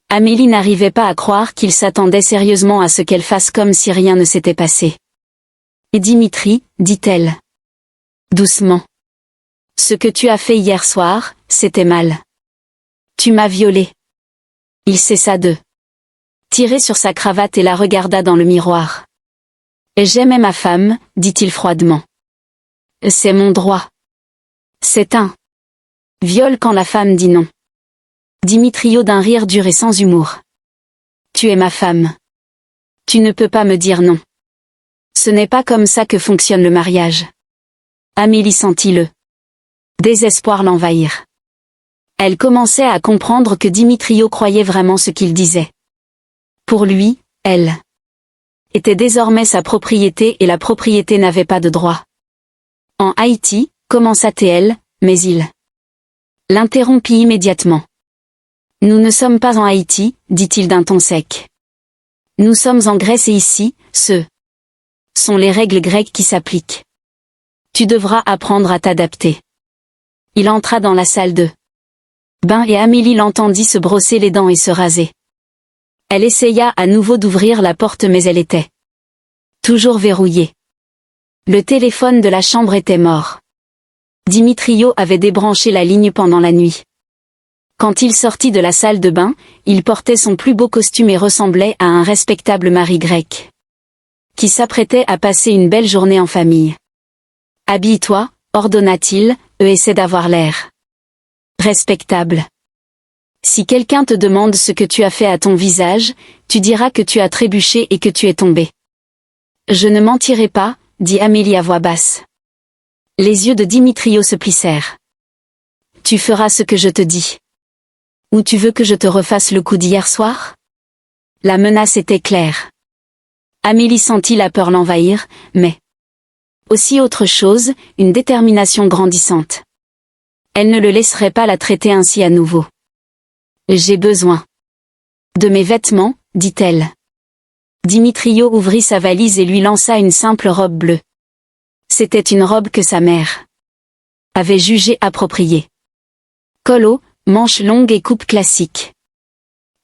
Amélie n'arrivait pas à croire qu'il s'attendait sérieusement à ce qu'elle fasse comme si rien ne s'était passé. Et Dimitri, dit-elle doucement. Ce que tu as fait hier soir, c'était mal. Tu m'as violée. Il cessa de tirer sur sa cravate et la regarda dans le miroir. J'aimais ma femme, dit-il froidement. C'est mon droit. C'est un viol quand la femme dit non. Dimitrio d'un rire dur et sans humour. Tu es ma femme. Tu ne peux pas me dire non. Ce n'est pas comme ça que fonctionne le mariage. Amélie sentit le désespoir l'envahir. Elle commençait à comprendre que Dimitrio croyait vraiment ce qu'il disait. Pour lui, elle était désormais sa propriété et la propriété n'avait pas de droit. En Haïti, commença-t-elle, mais il l'interrompit immédiatement. Nous ne sommes pas en Haïti, dit-il d'un ton sec. Nous sommes en Grèce et ici, ce sont les règles grecques qui s'appliquent. Tu devras apprendre à t'adapter. Il entra dans la salle de bain et Amélie l'entendit se brosser les dents et se raser. Elle essaya à nouveau d'ouvrir la porte mais elle était toujours verrouillée. Le téléphone de la chambre était mort. Dimitrio avait débranché la ligne pendant la nuit. Quand il sortit de la salle de bain, il portait son plus beau costume et ressemblait à un respectable mari grec qui s'apprêtait à passer une belle journée en famille. « Habille-toi », ordonna-t-il, et essaie d'avoir l'air respectable. Si quelqu'un te demande ce que tu as fait à ton visage, tu diras que tu as trébuché et que tu es tombé. Je ne mentirai pas, dit Amélie à voix basse. Les yeux de Dimitrio se plissèrent. Tu feras ce que je te dis. Ou tu veux que je te refasse le coup d'hier soir? La menace était claire. Amélie sentit la peur l'envahir, mais aussi autre chose, une détermination grandissante. Elle ne le laisserait pas la traiter ainsi à nouveau. J'ai besoin de mes vêtements, dit-elle. Dimitrio ouvrit sa valise et lui lança une simple robe bleue. C'était une robe que sa mère avait jugée appropriée. Col haut, manches longues et coupe classique.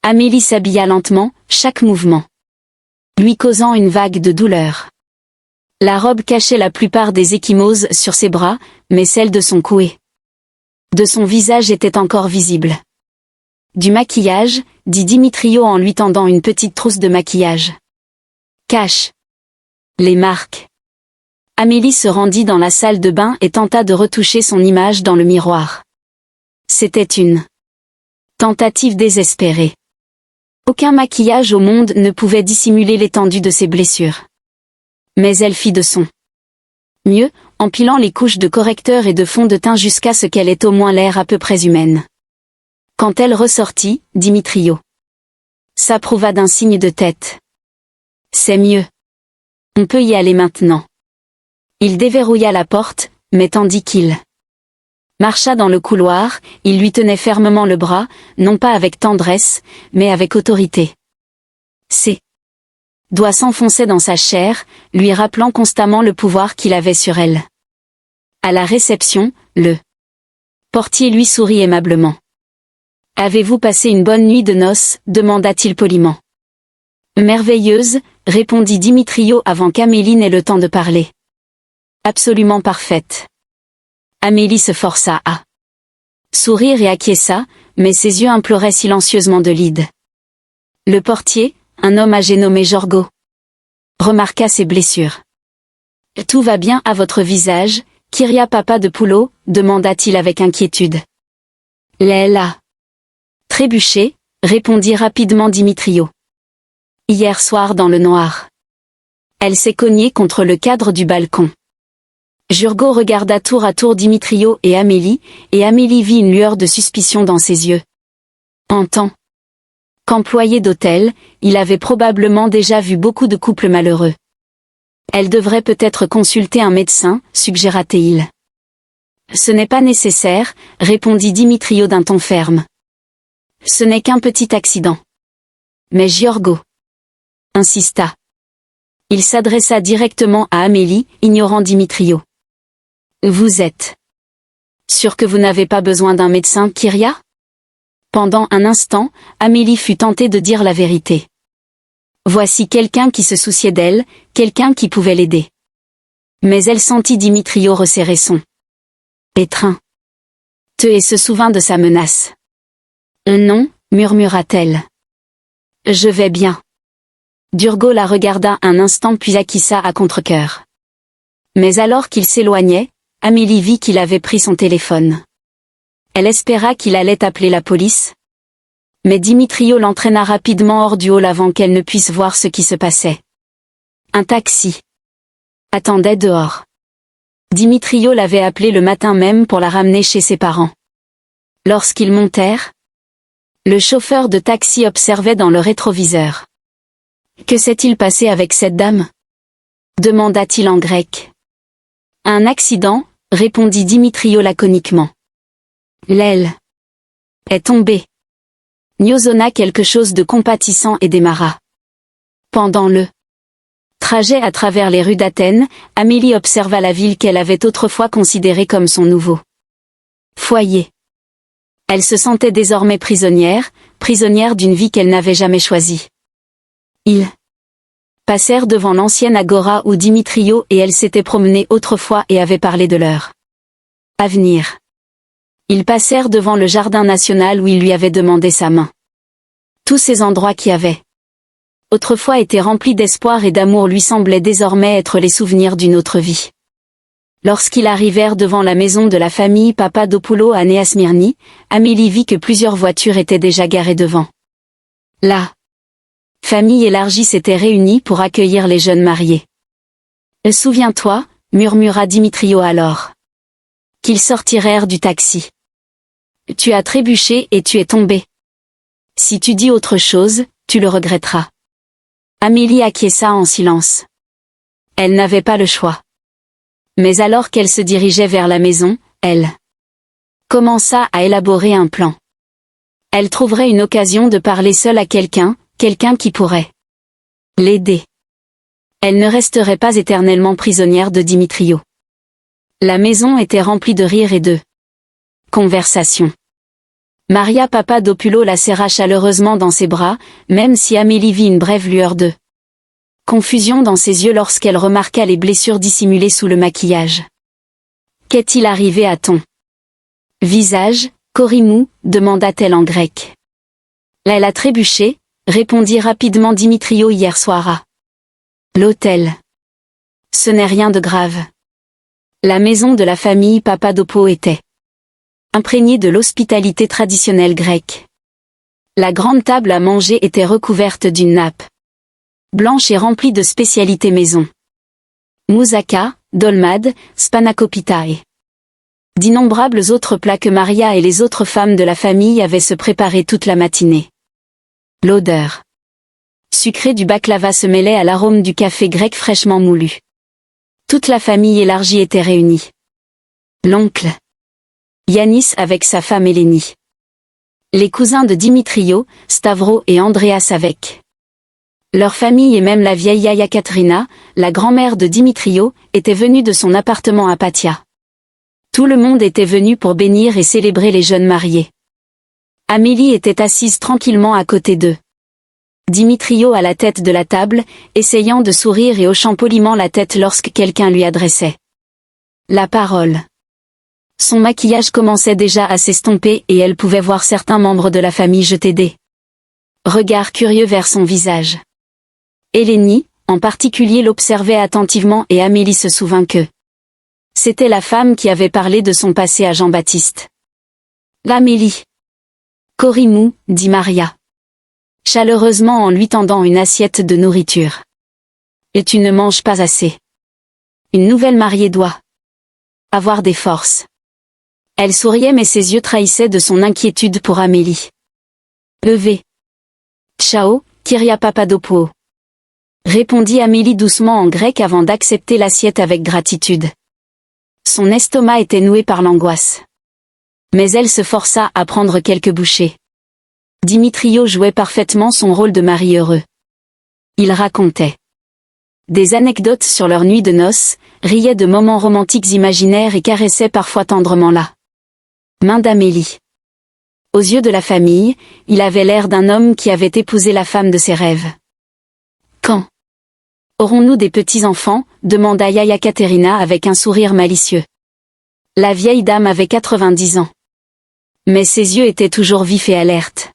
Amélie s'habilla lentement, chaque mouvement lui causant une vague de douleur. La robe cachait la plupart des ecchymoses sur ses bras, mais celle de son cou et de son visage était encore visible. Du maquillage, dit Dimitrio en lui tendant une petite trousse de maquillage. Cache les marques. Amélie se rendit dans la salle de bain et tenta de retoucher son image dans le miroir. C'était une tentative désespérée. Aucun maquillage au monde ne pouvait dissimuler l'étendue de ses blessures. Mais elle fit de son mieux, empilant les couches de correcteur et de fond de teint jusqu'à ce qu'elle ait au moins l'air à peu près humaine. Quand elle ressortit, Dimitrio s'approuva d'un signe de tête. C'est mieux. On peut y aller maintenant. Il déverrouilla la porte, mais tandis qu'il marcha dans le couloir, il lui tenait fermement le bras, non pas avec tendresse, mais avec autorité. Ses doigts s'enfonçaient dans sa chair, lui rappelant constamment le pouvoir qu'il avait sur elle. À la réception, le portier lui sourit aimablement. « Avez-vous passé une bonne nuit de noces ?» demanda-t-il poliment. « Merveilleuse » répondit Dimitrio avant qu'Amélie n'ait le temps de parler. « Absolument parfaite. » Amélie se força à sourire et acquiesça, mais ses yeux imploraient silencieusement de Lyd. Le portier, un homme âgé nommé Jorgo, remarqua ses blessures. « Tout va bien à votre visage, Kyria papa de Poulot ?» demanda-t-il avec inquiétude. « Elle a trébuché » répondit rapidement Dimitrio. « Hier soir dans le noir. Elle s'est cognée contre le cadre du balcon. » Jorgo regarda tour à tour Dimitrio et Amélie vit une lueur de suspicion dans ses yeux. En tant qu'employé d'hôtel, il avait probablement déjà vu beaucoup de couples malheureux. Elle devrait peut-être consulter un médecin, suggéra-t-il. Ce n'est pas nécessaire, répondit Dimitrio d'un ton ferme. Ce n'est qu'un petit accident. Mais Jorgo insista. Il s'adressa directement à Amélie, ignorant Dimitrio. Vous êtes sûr que vous n'avez pas besoin d'un médecin, Kyria? Pendant un instant, Amélie fut tentée de dire la vérité. Voici quelqu'un qui se souciait d'elle, quelqu'un qui pouvait l'aider. Mais elle sentit Dimitrio resserrer son étreint et se souvint de sa menace. Non, murmura-t-elle. Je vais bien. Jorgo la regarda un instant puis acquiesça à contre-cœur. Mais alors qu'il s'éloignait, Amélie vit qu'il avait pris son téléphone. Elle espéra qu'il allait appeler la police. Mais Dimitrio l'entraîna rapidement hors du hall avant qu'elle ne puisse voir ce qui se passait. Un taxi attendait dehors. Dimitrio l'avait appelé le matin même pour la ramener chez ses parents. Lorsqu'ils montèrent, le chauffeur de taxi observait dans le rétroviseur. « Que s'est-il passé avec cette dame ?» demanda-t-il en grec. « Un accident », répondit Dimitrio laconiquement. « L'aile est tombée. » Gnozona quelque chose de compatissant et démarra. Pendant le trajet à travers les rues d'Athènes, Amélie observa la ville qu'elle avait autrefois considérée comme son nouveau foyer. Elle se sentait désormais prisonnière d'une vie qu'elle n'avait jamais choisie. Ils passèrent devant l'ancienne agora où Dimitrio et elle s'étaient promenés autrefois et avaient parlé de leur avenir. Ils passèrent devant le jardin national où il lui avait demandé sa main. Tous ces endroits qui avaient autrefois été remplis d'espoir et d'amour lui semblaient désormais être les souvenirs d'une autre vie. Lorsqu'ils arrivèrent devant la maison de la famille Papadopoulos à Nea Smyrni, Amélie vit que plusieurs voitures étaient déjà garées devant. La famille élargie s'était réunie pour accueillir les jeunes mariés. « Souviens-toi » murmura Dimitrio alors. Qu'ils sortirent du taxi. « Tu as trébuché et tu es tombé. » Si tu dis autre chose, tu le regretteras. Amélie acquiesça en silence. Elle n'avait pas le choix. Mais alors qu'elle se dirigeait vers la maison, elle commença à élaborer un plan. Elle trouverait une occasion de parler seule à quelqu'un qui pourrait l'aider. Elle ne resterait pas éternellement prisonnière de Dimitrio. La maison était remplie de rires et de conversations. Maria Papadopoulos la serra chaleureusement dans ses bras, même si Amélie vit une brève lueur de confusion dans ses yeux lorsqu'elle remarqua les blessures dissimulées sous le maquillage. Qu'est-il arrivé à ton visage, Korimou demanda-t-elle en grec. Elle a trébuché, répondit rapidement Dimitrio hier soir à l'hôtel. Ce n'est rien de grave. La maison de la famille Papadopoulos était imprégnée de l'hospitalité traditionnelle grecque. La grande table à manger était recouverte d'une nappe blanche et remplie de spécialités maison. Moussaka, dolmade, spanakopita et d'innombrables autres plats que Maria et les autres femmes de la famille avaient se préparé toute la matinée. L'odeur sucrée du baklava se mêlait à l'arôme du café grec fraîchement moulu. Toute la famille élargie était réunie. L'oncle Yanis avec sa femme Eleni. Les cousins de Dimitrio, Stavro et Andreas avec leur famille et même la vieille Yaya Katrina, la grand-mère de Dimitrio, était venue de son appartement à Patia. Tout le monde était venu pour bénir et célébrer les jeunes mariés. Amélie était assise tranquillement à côté d'eux. Dimitrio à la tête de la table, essayant de sourire et hochant poliment la tête lorsque quelqu'un lui adressait la parole. Son maquillage commençait déjà à s'estomper et elle pouvait voir certains membres de la famille jeter des regards curieux vers son visage. Eleni, en particulier, l'observait attentivement et Amélie se souvint que c'était la femme qui avait parlé de son passé à Jean-Baptiste. L'Amélie. Korimou, dit Maria chaleureusement en lui tendant une assiette de nourriture. Et tu ne manges pas assez. Une nouvelle mariée doit avoir des forces. Elle souriait mais ses yeux trahissaient de son inquiétude pour Amélie. Levez. Ciao, Kyria Papadopoulos. Répondit Amélie doucement en grec avant d'accepter l'assiette avec gratitude. Son estomac était noué par l'angoisse. Mais elle se força à prendre quelques bouchées. Dimitrio jouait parfaitement son rôle de mari heureux. Il racontait des anecdotes sur leur nuit de noces, riait de moments romantiques imaginaires et caressait parfois tendrement la main d'Amélie. Aux yeux de la famille, il avait l'air d'un homme qui avait épousé la femme de ses rêves. Quand aurons-nous des petits-enfants demanda Yaya Katerina avec un sourire malicieux. La vieille dame avait 90 ans. Mais ses yeux étaient toujours vifs et alertes.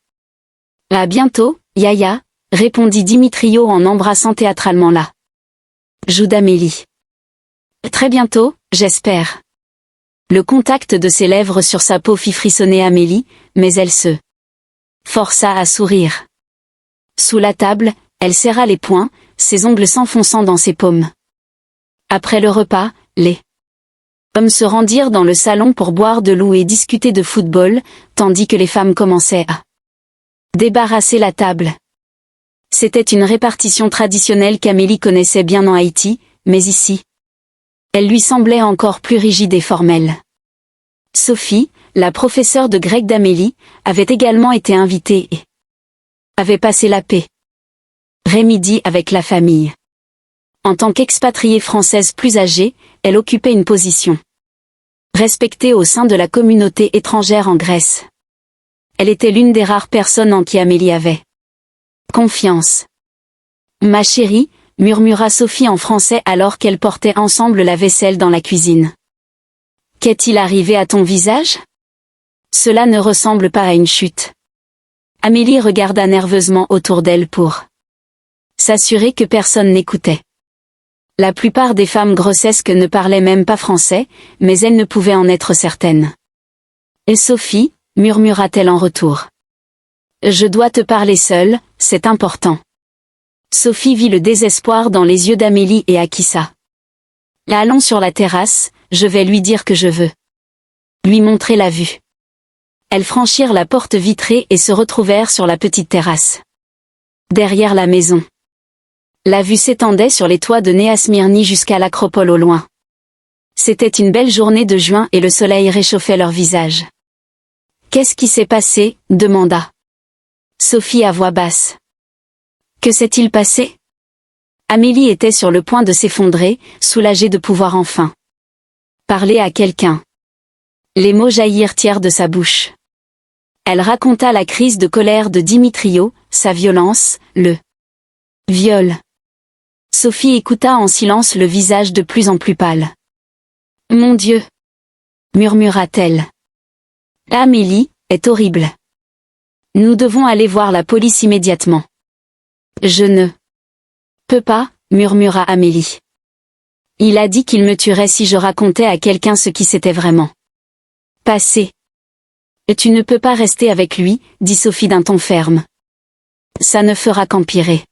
À bientôt, Yaya, répondit Dimitrio en embrassant théâtralement la joue d'Amélie. Très bientôt, j'espère. Le contact de ses lèvres sur sa peau fit frissonner Amélie, mais elle se força à sourire. Sous la table, elle serra les poings, ses ongles s'enfonçant dans ses paumes. Après le repas, les hommes se rendirent dans le salon pour boire de l'eau et discuter de football, tandis que les femmes commençaient à débarrasser la table. C'était une répartition traditionnelle qu'Amélie connaissait bien en Haïti, mais ici, elle lui semblait encore plus rigide et formelle. Sophie, la professeure de grec d'Amélie, avait également été invitée et avait passé la paix midi avec la famille. En tant qu'expatriée française plus âgée, elle occupait une position respectée au sein de la communauté étrangère en Grèce. Elle était l'une des rares personnes en qui Amélie avait confiance. Ma chérie, murmura Sophie en français alors qu'elles portaient ensemble la vaisselle dans la cuisine. Qu'est-il arrivé à ton visage? Cela ne ressemble pas à une chute. Amélie regarda nerveusement autour d'elle pour s'assurer que personne n'écoutait. La plupart des femmes grossesques ne parlaient même pas français, mais elles ne pouvaient en être certaines. Et Sophie, murmura-t-elle en retour. Je dois te parler seule, c'est important. Sophie vit le désespoir dans les yeux d'Amélie et acquiesça. Allons sur la terrasse, je vais lui dire que je veux lui montrer la vue. Elles franchirent la porte vitrée et se retrouvèrent sur la petite terrasse. Derrière la maison. La vue s'étendait sur les toits de Néa Smyrni jusqu'à l'acropole au loin. C'était une belle journée de juin et le soleil réchauffait leurs visages. « Qu'est-ce qui s'est passé ?» demanda Sophie à voix basse. « Que s'est-il passé ?» Amélie était sur le point de s'effondrer, soulagée de pouvoir enfin parler à quelqu'un. Les mots jaillirent de sa bouche. Elle raconta la crise de colère de Dimitrio, sa violence, le viol. Sophie écouta en silence, le visage de plus en plus pâle. « Mon Dieu !» murmura-t-elle. « Amélie, est horrible. Nous devons aller voir la police immédiatement. »« Je ne peux pas, » murmura Amélie. « Il a dit qu'il me tuerait si je racontais à quelqu'un ce qui s'était vraiment passé. »« Tu ne peux pas rester avec lui, » dit Sophie d'un ton ferme. « Ça ne fera qu'empirer.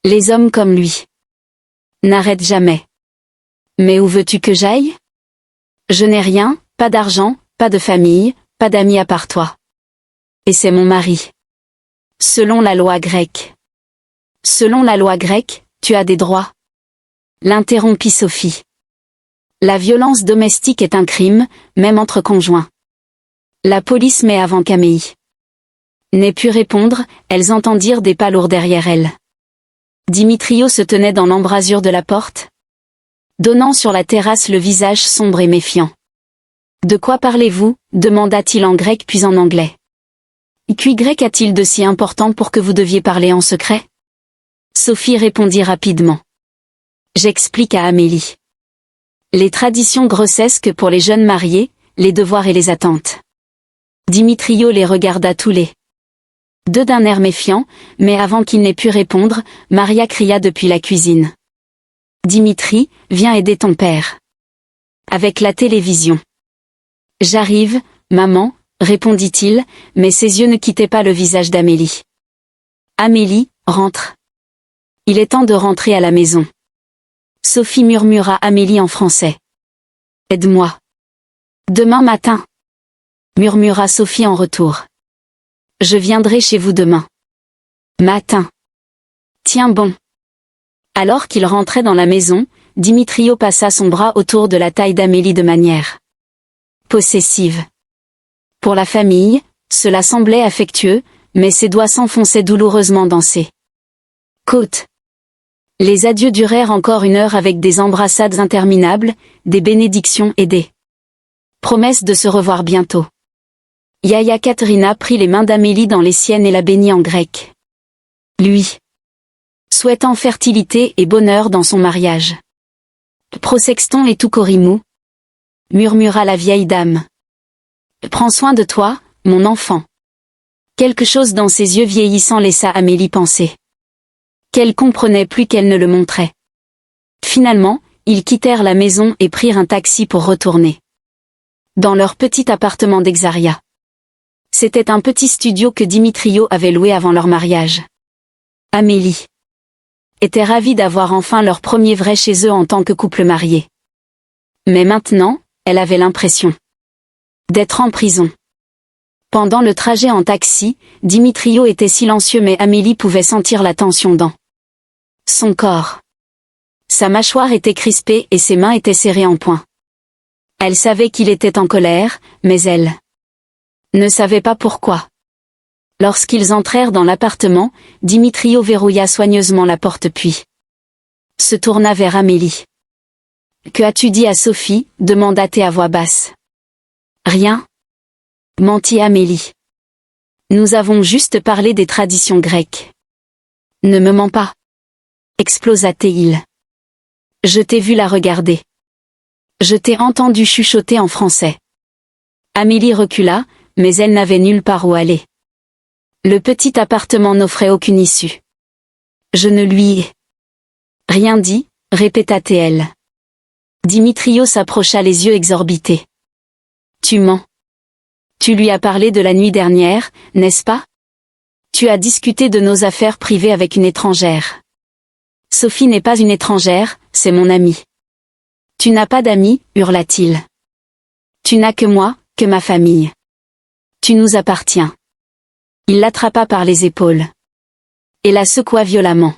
Les hommes comme lui n'arrêtent jamais. »« Mais où veux-tu que j'aille ? Je n'ai rien, pas d'argent, pas de famille, pas d'amis à part toi. Et c'est mon mari. Selon la loi grecque. »« Selon la loi grecque, tu as des droits ?» l'interrompit Sophie. « La violence domestique est un crime, même entre conjoints. La police met avant qu'Amélie n'ait pu répondre, elles entendirent des pas lourds derrière elles. Dimitrio se tenait dans l'embrasure de la porte, donnant sur la terrasse le visage sombre et méfiant. « De quoi parlez-vous » demanda-t-il en grec puis en anglais. « Qu'y grec a-t-il de si important pour que vous deviez parler en secret ?» Sophie répondit rapidement. « J'explique à Amélie. Les traditions grossesques pour les jeunes mariés, les devoirs et les attentes. » Dimitrio les regarda tous les deux d'un air méfiant, mais avant qu'il n'ait pu répondre, Maria cria depuis la cuisine. « Dimitri, viens aider ton père. Avec la télévision. »« J'arrive, maman, » répondit-il, mais ses yeux ne quittaient pas le visage d'Amélie. « Amélie, rentre. Il est temps de rentrer à la maison. » Sophie murmura Amélie en français. « Aide-moi. »« Demain matin. » murmura Sophie en retour. « Je viendrai chez vous demain matin. »« Tiens bon. » Alors qu'il rentrait dans la maison, Dimitrio passa son bras autour de la taille d'Amélie de manière possessive. Pour la famille, cela semblait affectueux, mais ses doigts s'enfonçaient douloureusement dans ses côtes. Les adieux durèrent encore 1 heure avec des embrassades interminables, des bénédictions et des promesses de se revoir bientôt. Yaya Katerina prit les mains d'Amélie dans les siennes et la bénit en grec. Lui souhaitant fertilité et bonheur dans son mariage. Prosexton et tout Corimou, murmura la vieille dame. Prends soin de toi, mon enfant. Quelque chose dans ses yeux vieillissants laissa Amélie penser qu'elle comprenait plus qu'elle ne le montrait. Finalement, ils quittèrent la maison et prirent un taxi pour retourner dans leur petit appartement d'Exaria. C'était un petit studio que Dimitrio avait loué avant leur mariage. Amélie était ravie d'avoir enfin leur premier vrai chez eux en tant que couple marié. Mais maintenant, elle avait l'impression d'être en prison. Pendant le trajet en taxi, Dimitrio était silencieux mais Amélie pouvait sentir la tension dans son corps. Sa mâchoire était crispée et ses mains étaient serrées en poing. Elle savait qu'il était en colère, mais elle ne savait pas pourquoi. Lorsqu'ils entrèrent dans l'appartement, Dimitrio verrouilla soigneusement la porte puis se tourna vers Amélie. « Que as-tu dit à Sophie » demanda-t-elle à voix basse. « Rien. » mentit Amélie. « Nous avons juste parlé des traditions grecques. »« Ne me mens pas » explosa-t-il. « Je t'ai vu la regarder. Je t'ai entendu chuchoter en français. » Amélie recula, mais elle n'avait nulle part où aller. Le petit appartement n'offrait aucune issue. « Je ne lui ai rien dit » répéta-t-elle. Dimitrio s'approcha les yeux exorbités. « Tu mens. Tu lui as parlé de la nuit dernière, n'est-ce pas ? Tu as discuté de nos affaires privées avec une étrangère. » « Sophie n'est pas une étrangère, c'est mon amie. »« Tu n'as pas d'amis, hurla-t-il. »« Tu n'as que moi, que ma famille. » Tu nous appartiens. Il l'attrapa par les épaules. Et la secoua violemment.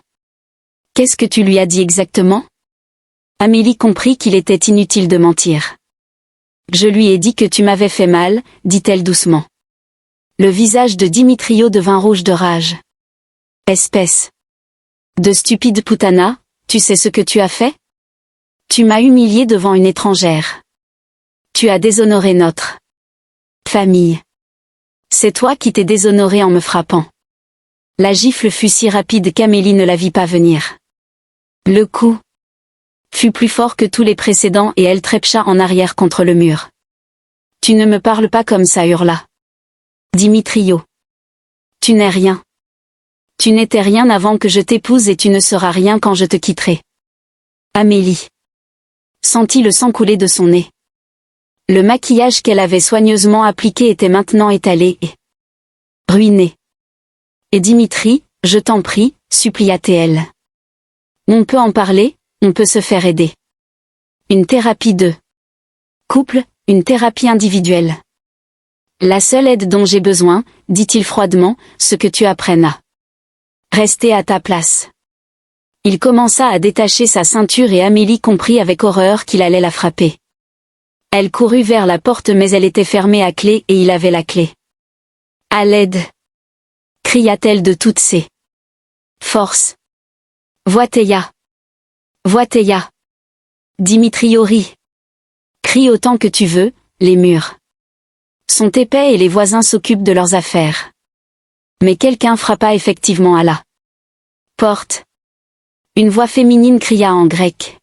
Qu'est-ce que tu lui as dit exactement? Amélie comprit qu'il était inutile de mentir. Je lui ai dit que tu m'avais fait mal, dit-elle doucement. Le visage de Dimitrio devint rouge de rage. Espèce de stupide putana, tu sais ce que tu as fait? Tu m'as humilié devant une étrangère. Tu as déshonoré notre famille. C'est toi qui t'es déshonoré en me frappant. La gifle fut si rapide qu'Amélie ne la vit pas venir. Le coup fut plus fort que tous les précédents et elle trépieda en arrière contre le mur. Tu ne me parles pas comme ça, hurla Dimitrio. Tu n'es rien. Tu n'étais rien avant que je t'épouse et tu ne seras rien quand je te quitterai. Amélie sentit le sang couler de son nez. Le maquillage qu'elle avait soigneusement appliqué était maintenant étalé et ruiné. Et Dimitri, je t'en prie, supplia-t-elle. On peut en parler, on peut se faire aider. Une thérapie de couple, une thérapie individuelle. La seule aide dont j'ai besoin, dit-il froidement, ce que tu apprennes à rester à ta place. Il commença à détacher sa ceinture et Amélie comprit avec horreur qu'il allait la frapper. Elle courut vers la porte mais elle était fermée à clé et il avait la clé. À l'aide! Cria-t-elle de toutes ses forces. Voiteya! Voiteya! Dimitrio rit. Crie autant que tu veux, les murs sont épais et les voisins s'occupent de leurs affaires. Mais quelqu'un frappa effectivement à la porte. Une voix féminine cria en grec.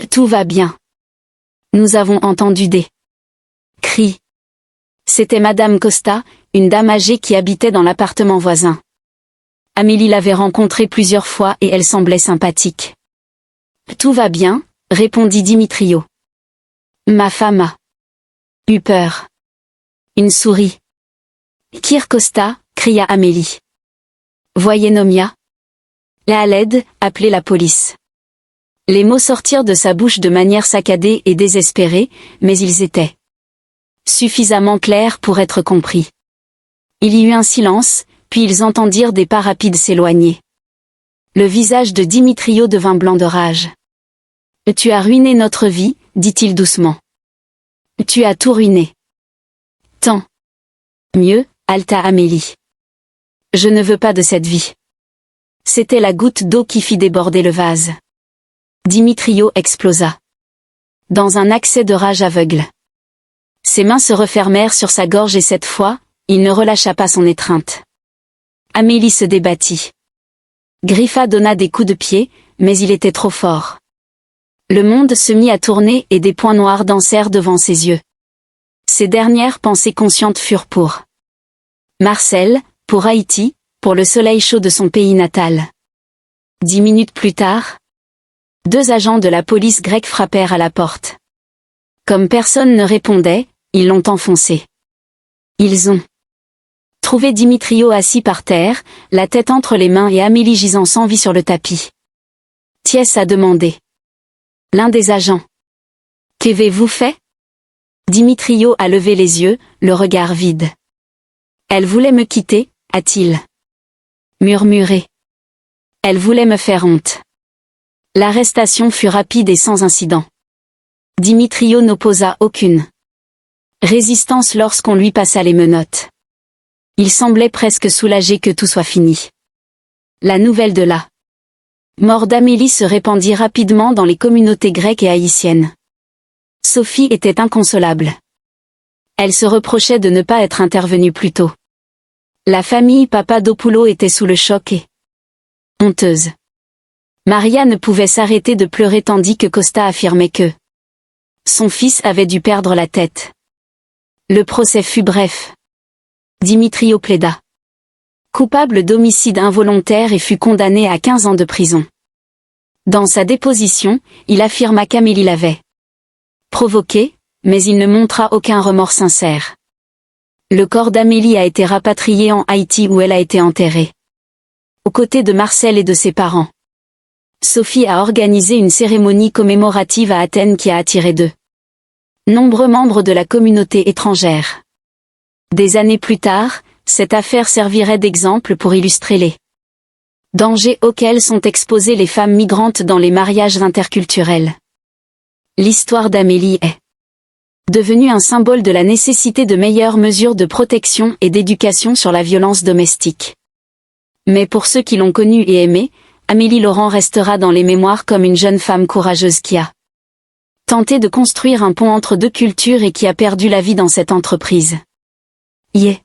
Tout va bien. Nous avons entendu des cris. C'était Madame Costa, une dame âgée qui habitait dans l'appartement voisin. Amélie l'avait rencontrée plusieurs fois et elle semblait sympathique. Tout va bien, répondit Dimitrio. Ma femme a eu peur. Une souris. Kir Costa, cria Amélie. Voyez Nomia. À l'aide, appelez la police. Les mots sortirent de sa bouche de manière saccadée et désespérée, mais ils étaient suffisamment clairs pour être compris. Il y eut un silence, puis ils entendirent des pas rapides s'éloigner. Le visage de Dimitrio devint blanc de rage. Tu as ruiné notre vie, dit-il doucement. Tu as tout ruiné. Tant mieux, halta Amélie. Je ne veux pas de cette vie. C'était la goutte d'eau qui fit déborder le vase. Dimitrio explosa. Dans un accès de rage aveugle. Ses mains se refermèrent sur sa gorge et cette fois, il ne relâcha pas son étreinte. Amélie se débattit. Griffa donna des coups de pied, mais il était trop fort. Le monde se mit à tourner et des points noirs dansèrent devant ses yeux. Ses dernières pensées conscientes furent pour Marcel, pour Haïti, pour le soleil chaud de son pays natal. 10 minutes plus tard, 2 agents de la police grecque frappèrent à la porte. Comme personne ne répondait, ils l'ont enfoncé. Ils ont trouvé Dimitrio assis par terre, la tête entre les mains et Amélie gisant sans vie sur le tapis. Thiès a demandé. L'un des agents. Qu'avez-vous fait? Dimitrio a levé les yeux, le regard vide. Elle voulait me quitter, a-t-il murmuré. Elle voulait me faire honte. L'arrestation fut rapide et sans incident. Dimitrio n'opposa aucune résistance lorsqu'on lui passa les menottes. Il semblait presque soulagé que tout soit fini. La nouvelle de la mort d'Amélie se répandit rapidement dans les communautés grecques et haïtiennes. Sophie était inconsolable. Elle se reprochait de ne pas être intervenue plus tôt. La famille Papadopoulos était sous le choc et honteuse. Maria ne pouvait s'arrêter de pleurer tandis que Costa affirmait que son fils avait dû perdre la tête. Le procès fut bref. Dimitrio plaida coupable d'homicide involontaire et fut condamné à 15 ans de prison. Dans sa déposition, il affirma qu'Amélie l'avait provoqué, mais il ne montra aucun remords sincère. Le corps d'Amélie a été rapatrié en Haïti où elle a été enterrée. Aux côtés de Marcel et de ses parents. Sophie a organisé une cérémonie commémorative à Athènes qui a attiré de nombreux membres de la communauté étrangère. Des années plus tard, cette affaire servirait d'exemple pour illustrer les dangers auxquels sont exposées les femmes migrantes dans les mariages interculturels. L'histoire d'Amélie est devenue un symbole de la nécessité de meilleures mesures de protection et d'éducation sur la violence domestique. Mais pour ceux qui l'ont connue et aimée, Amélie Laurent restera dans les mémoires comme une jeune femme courageuse qui a tenté de construire un pont entre deux cultures et qui a perdu la vie dans cette entreprise. Yeah.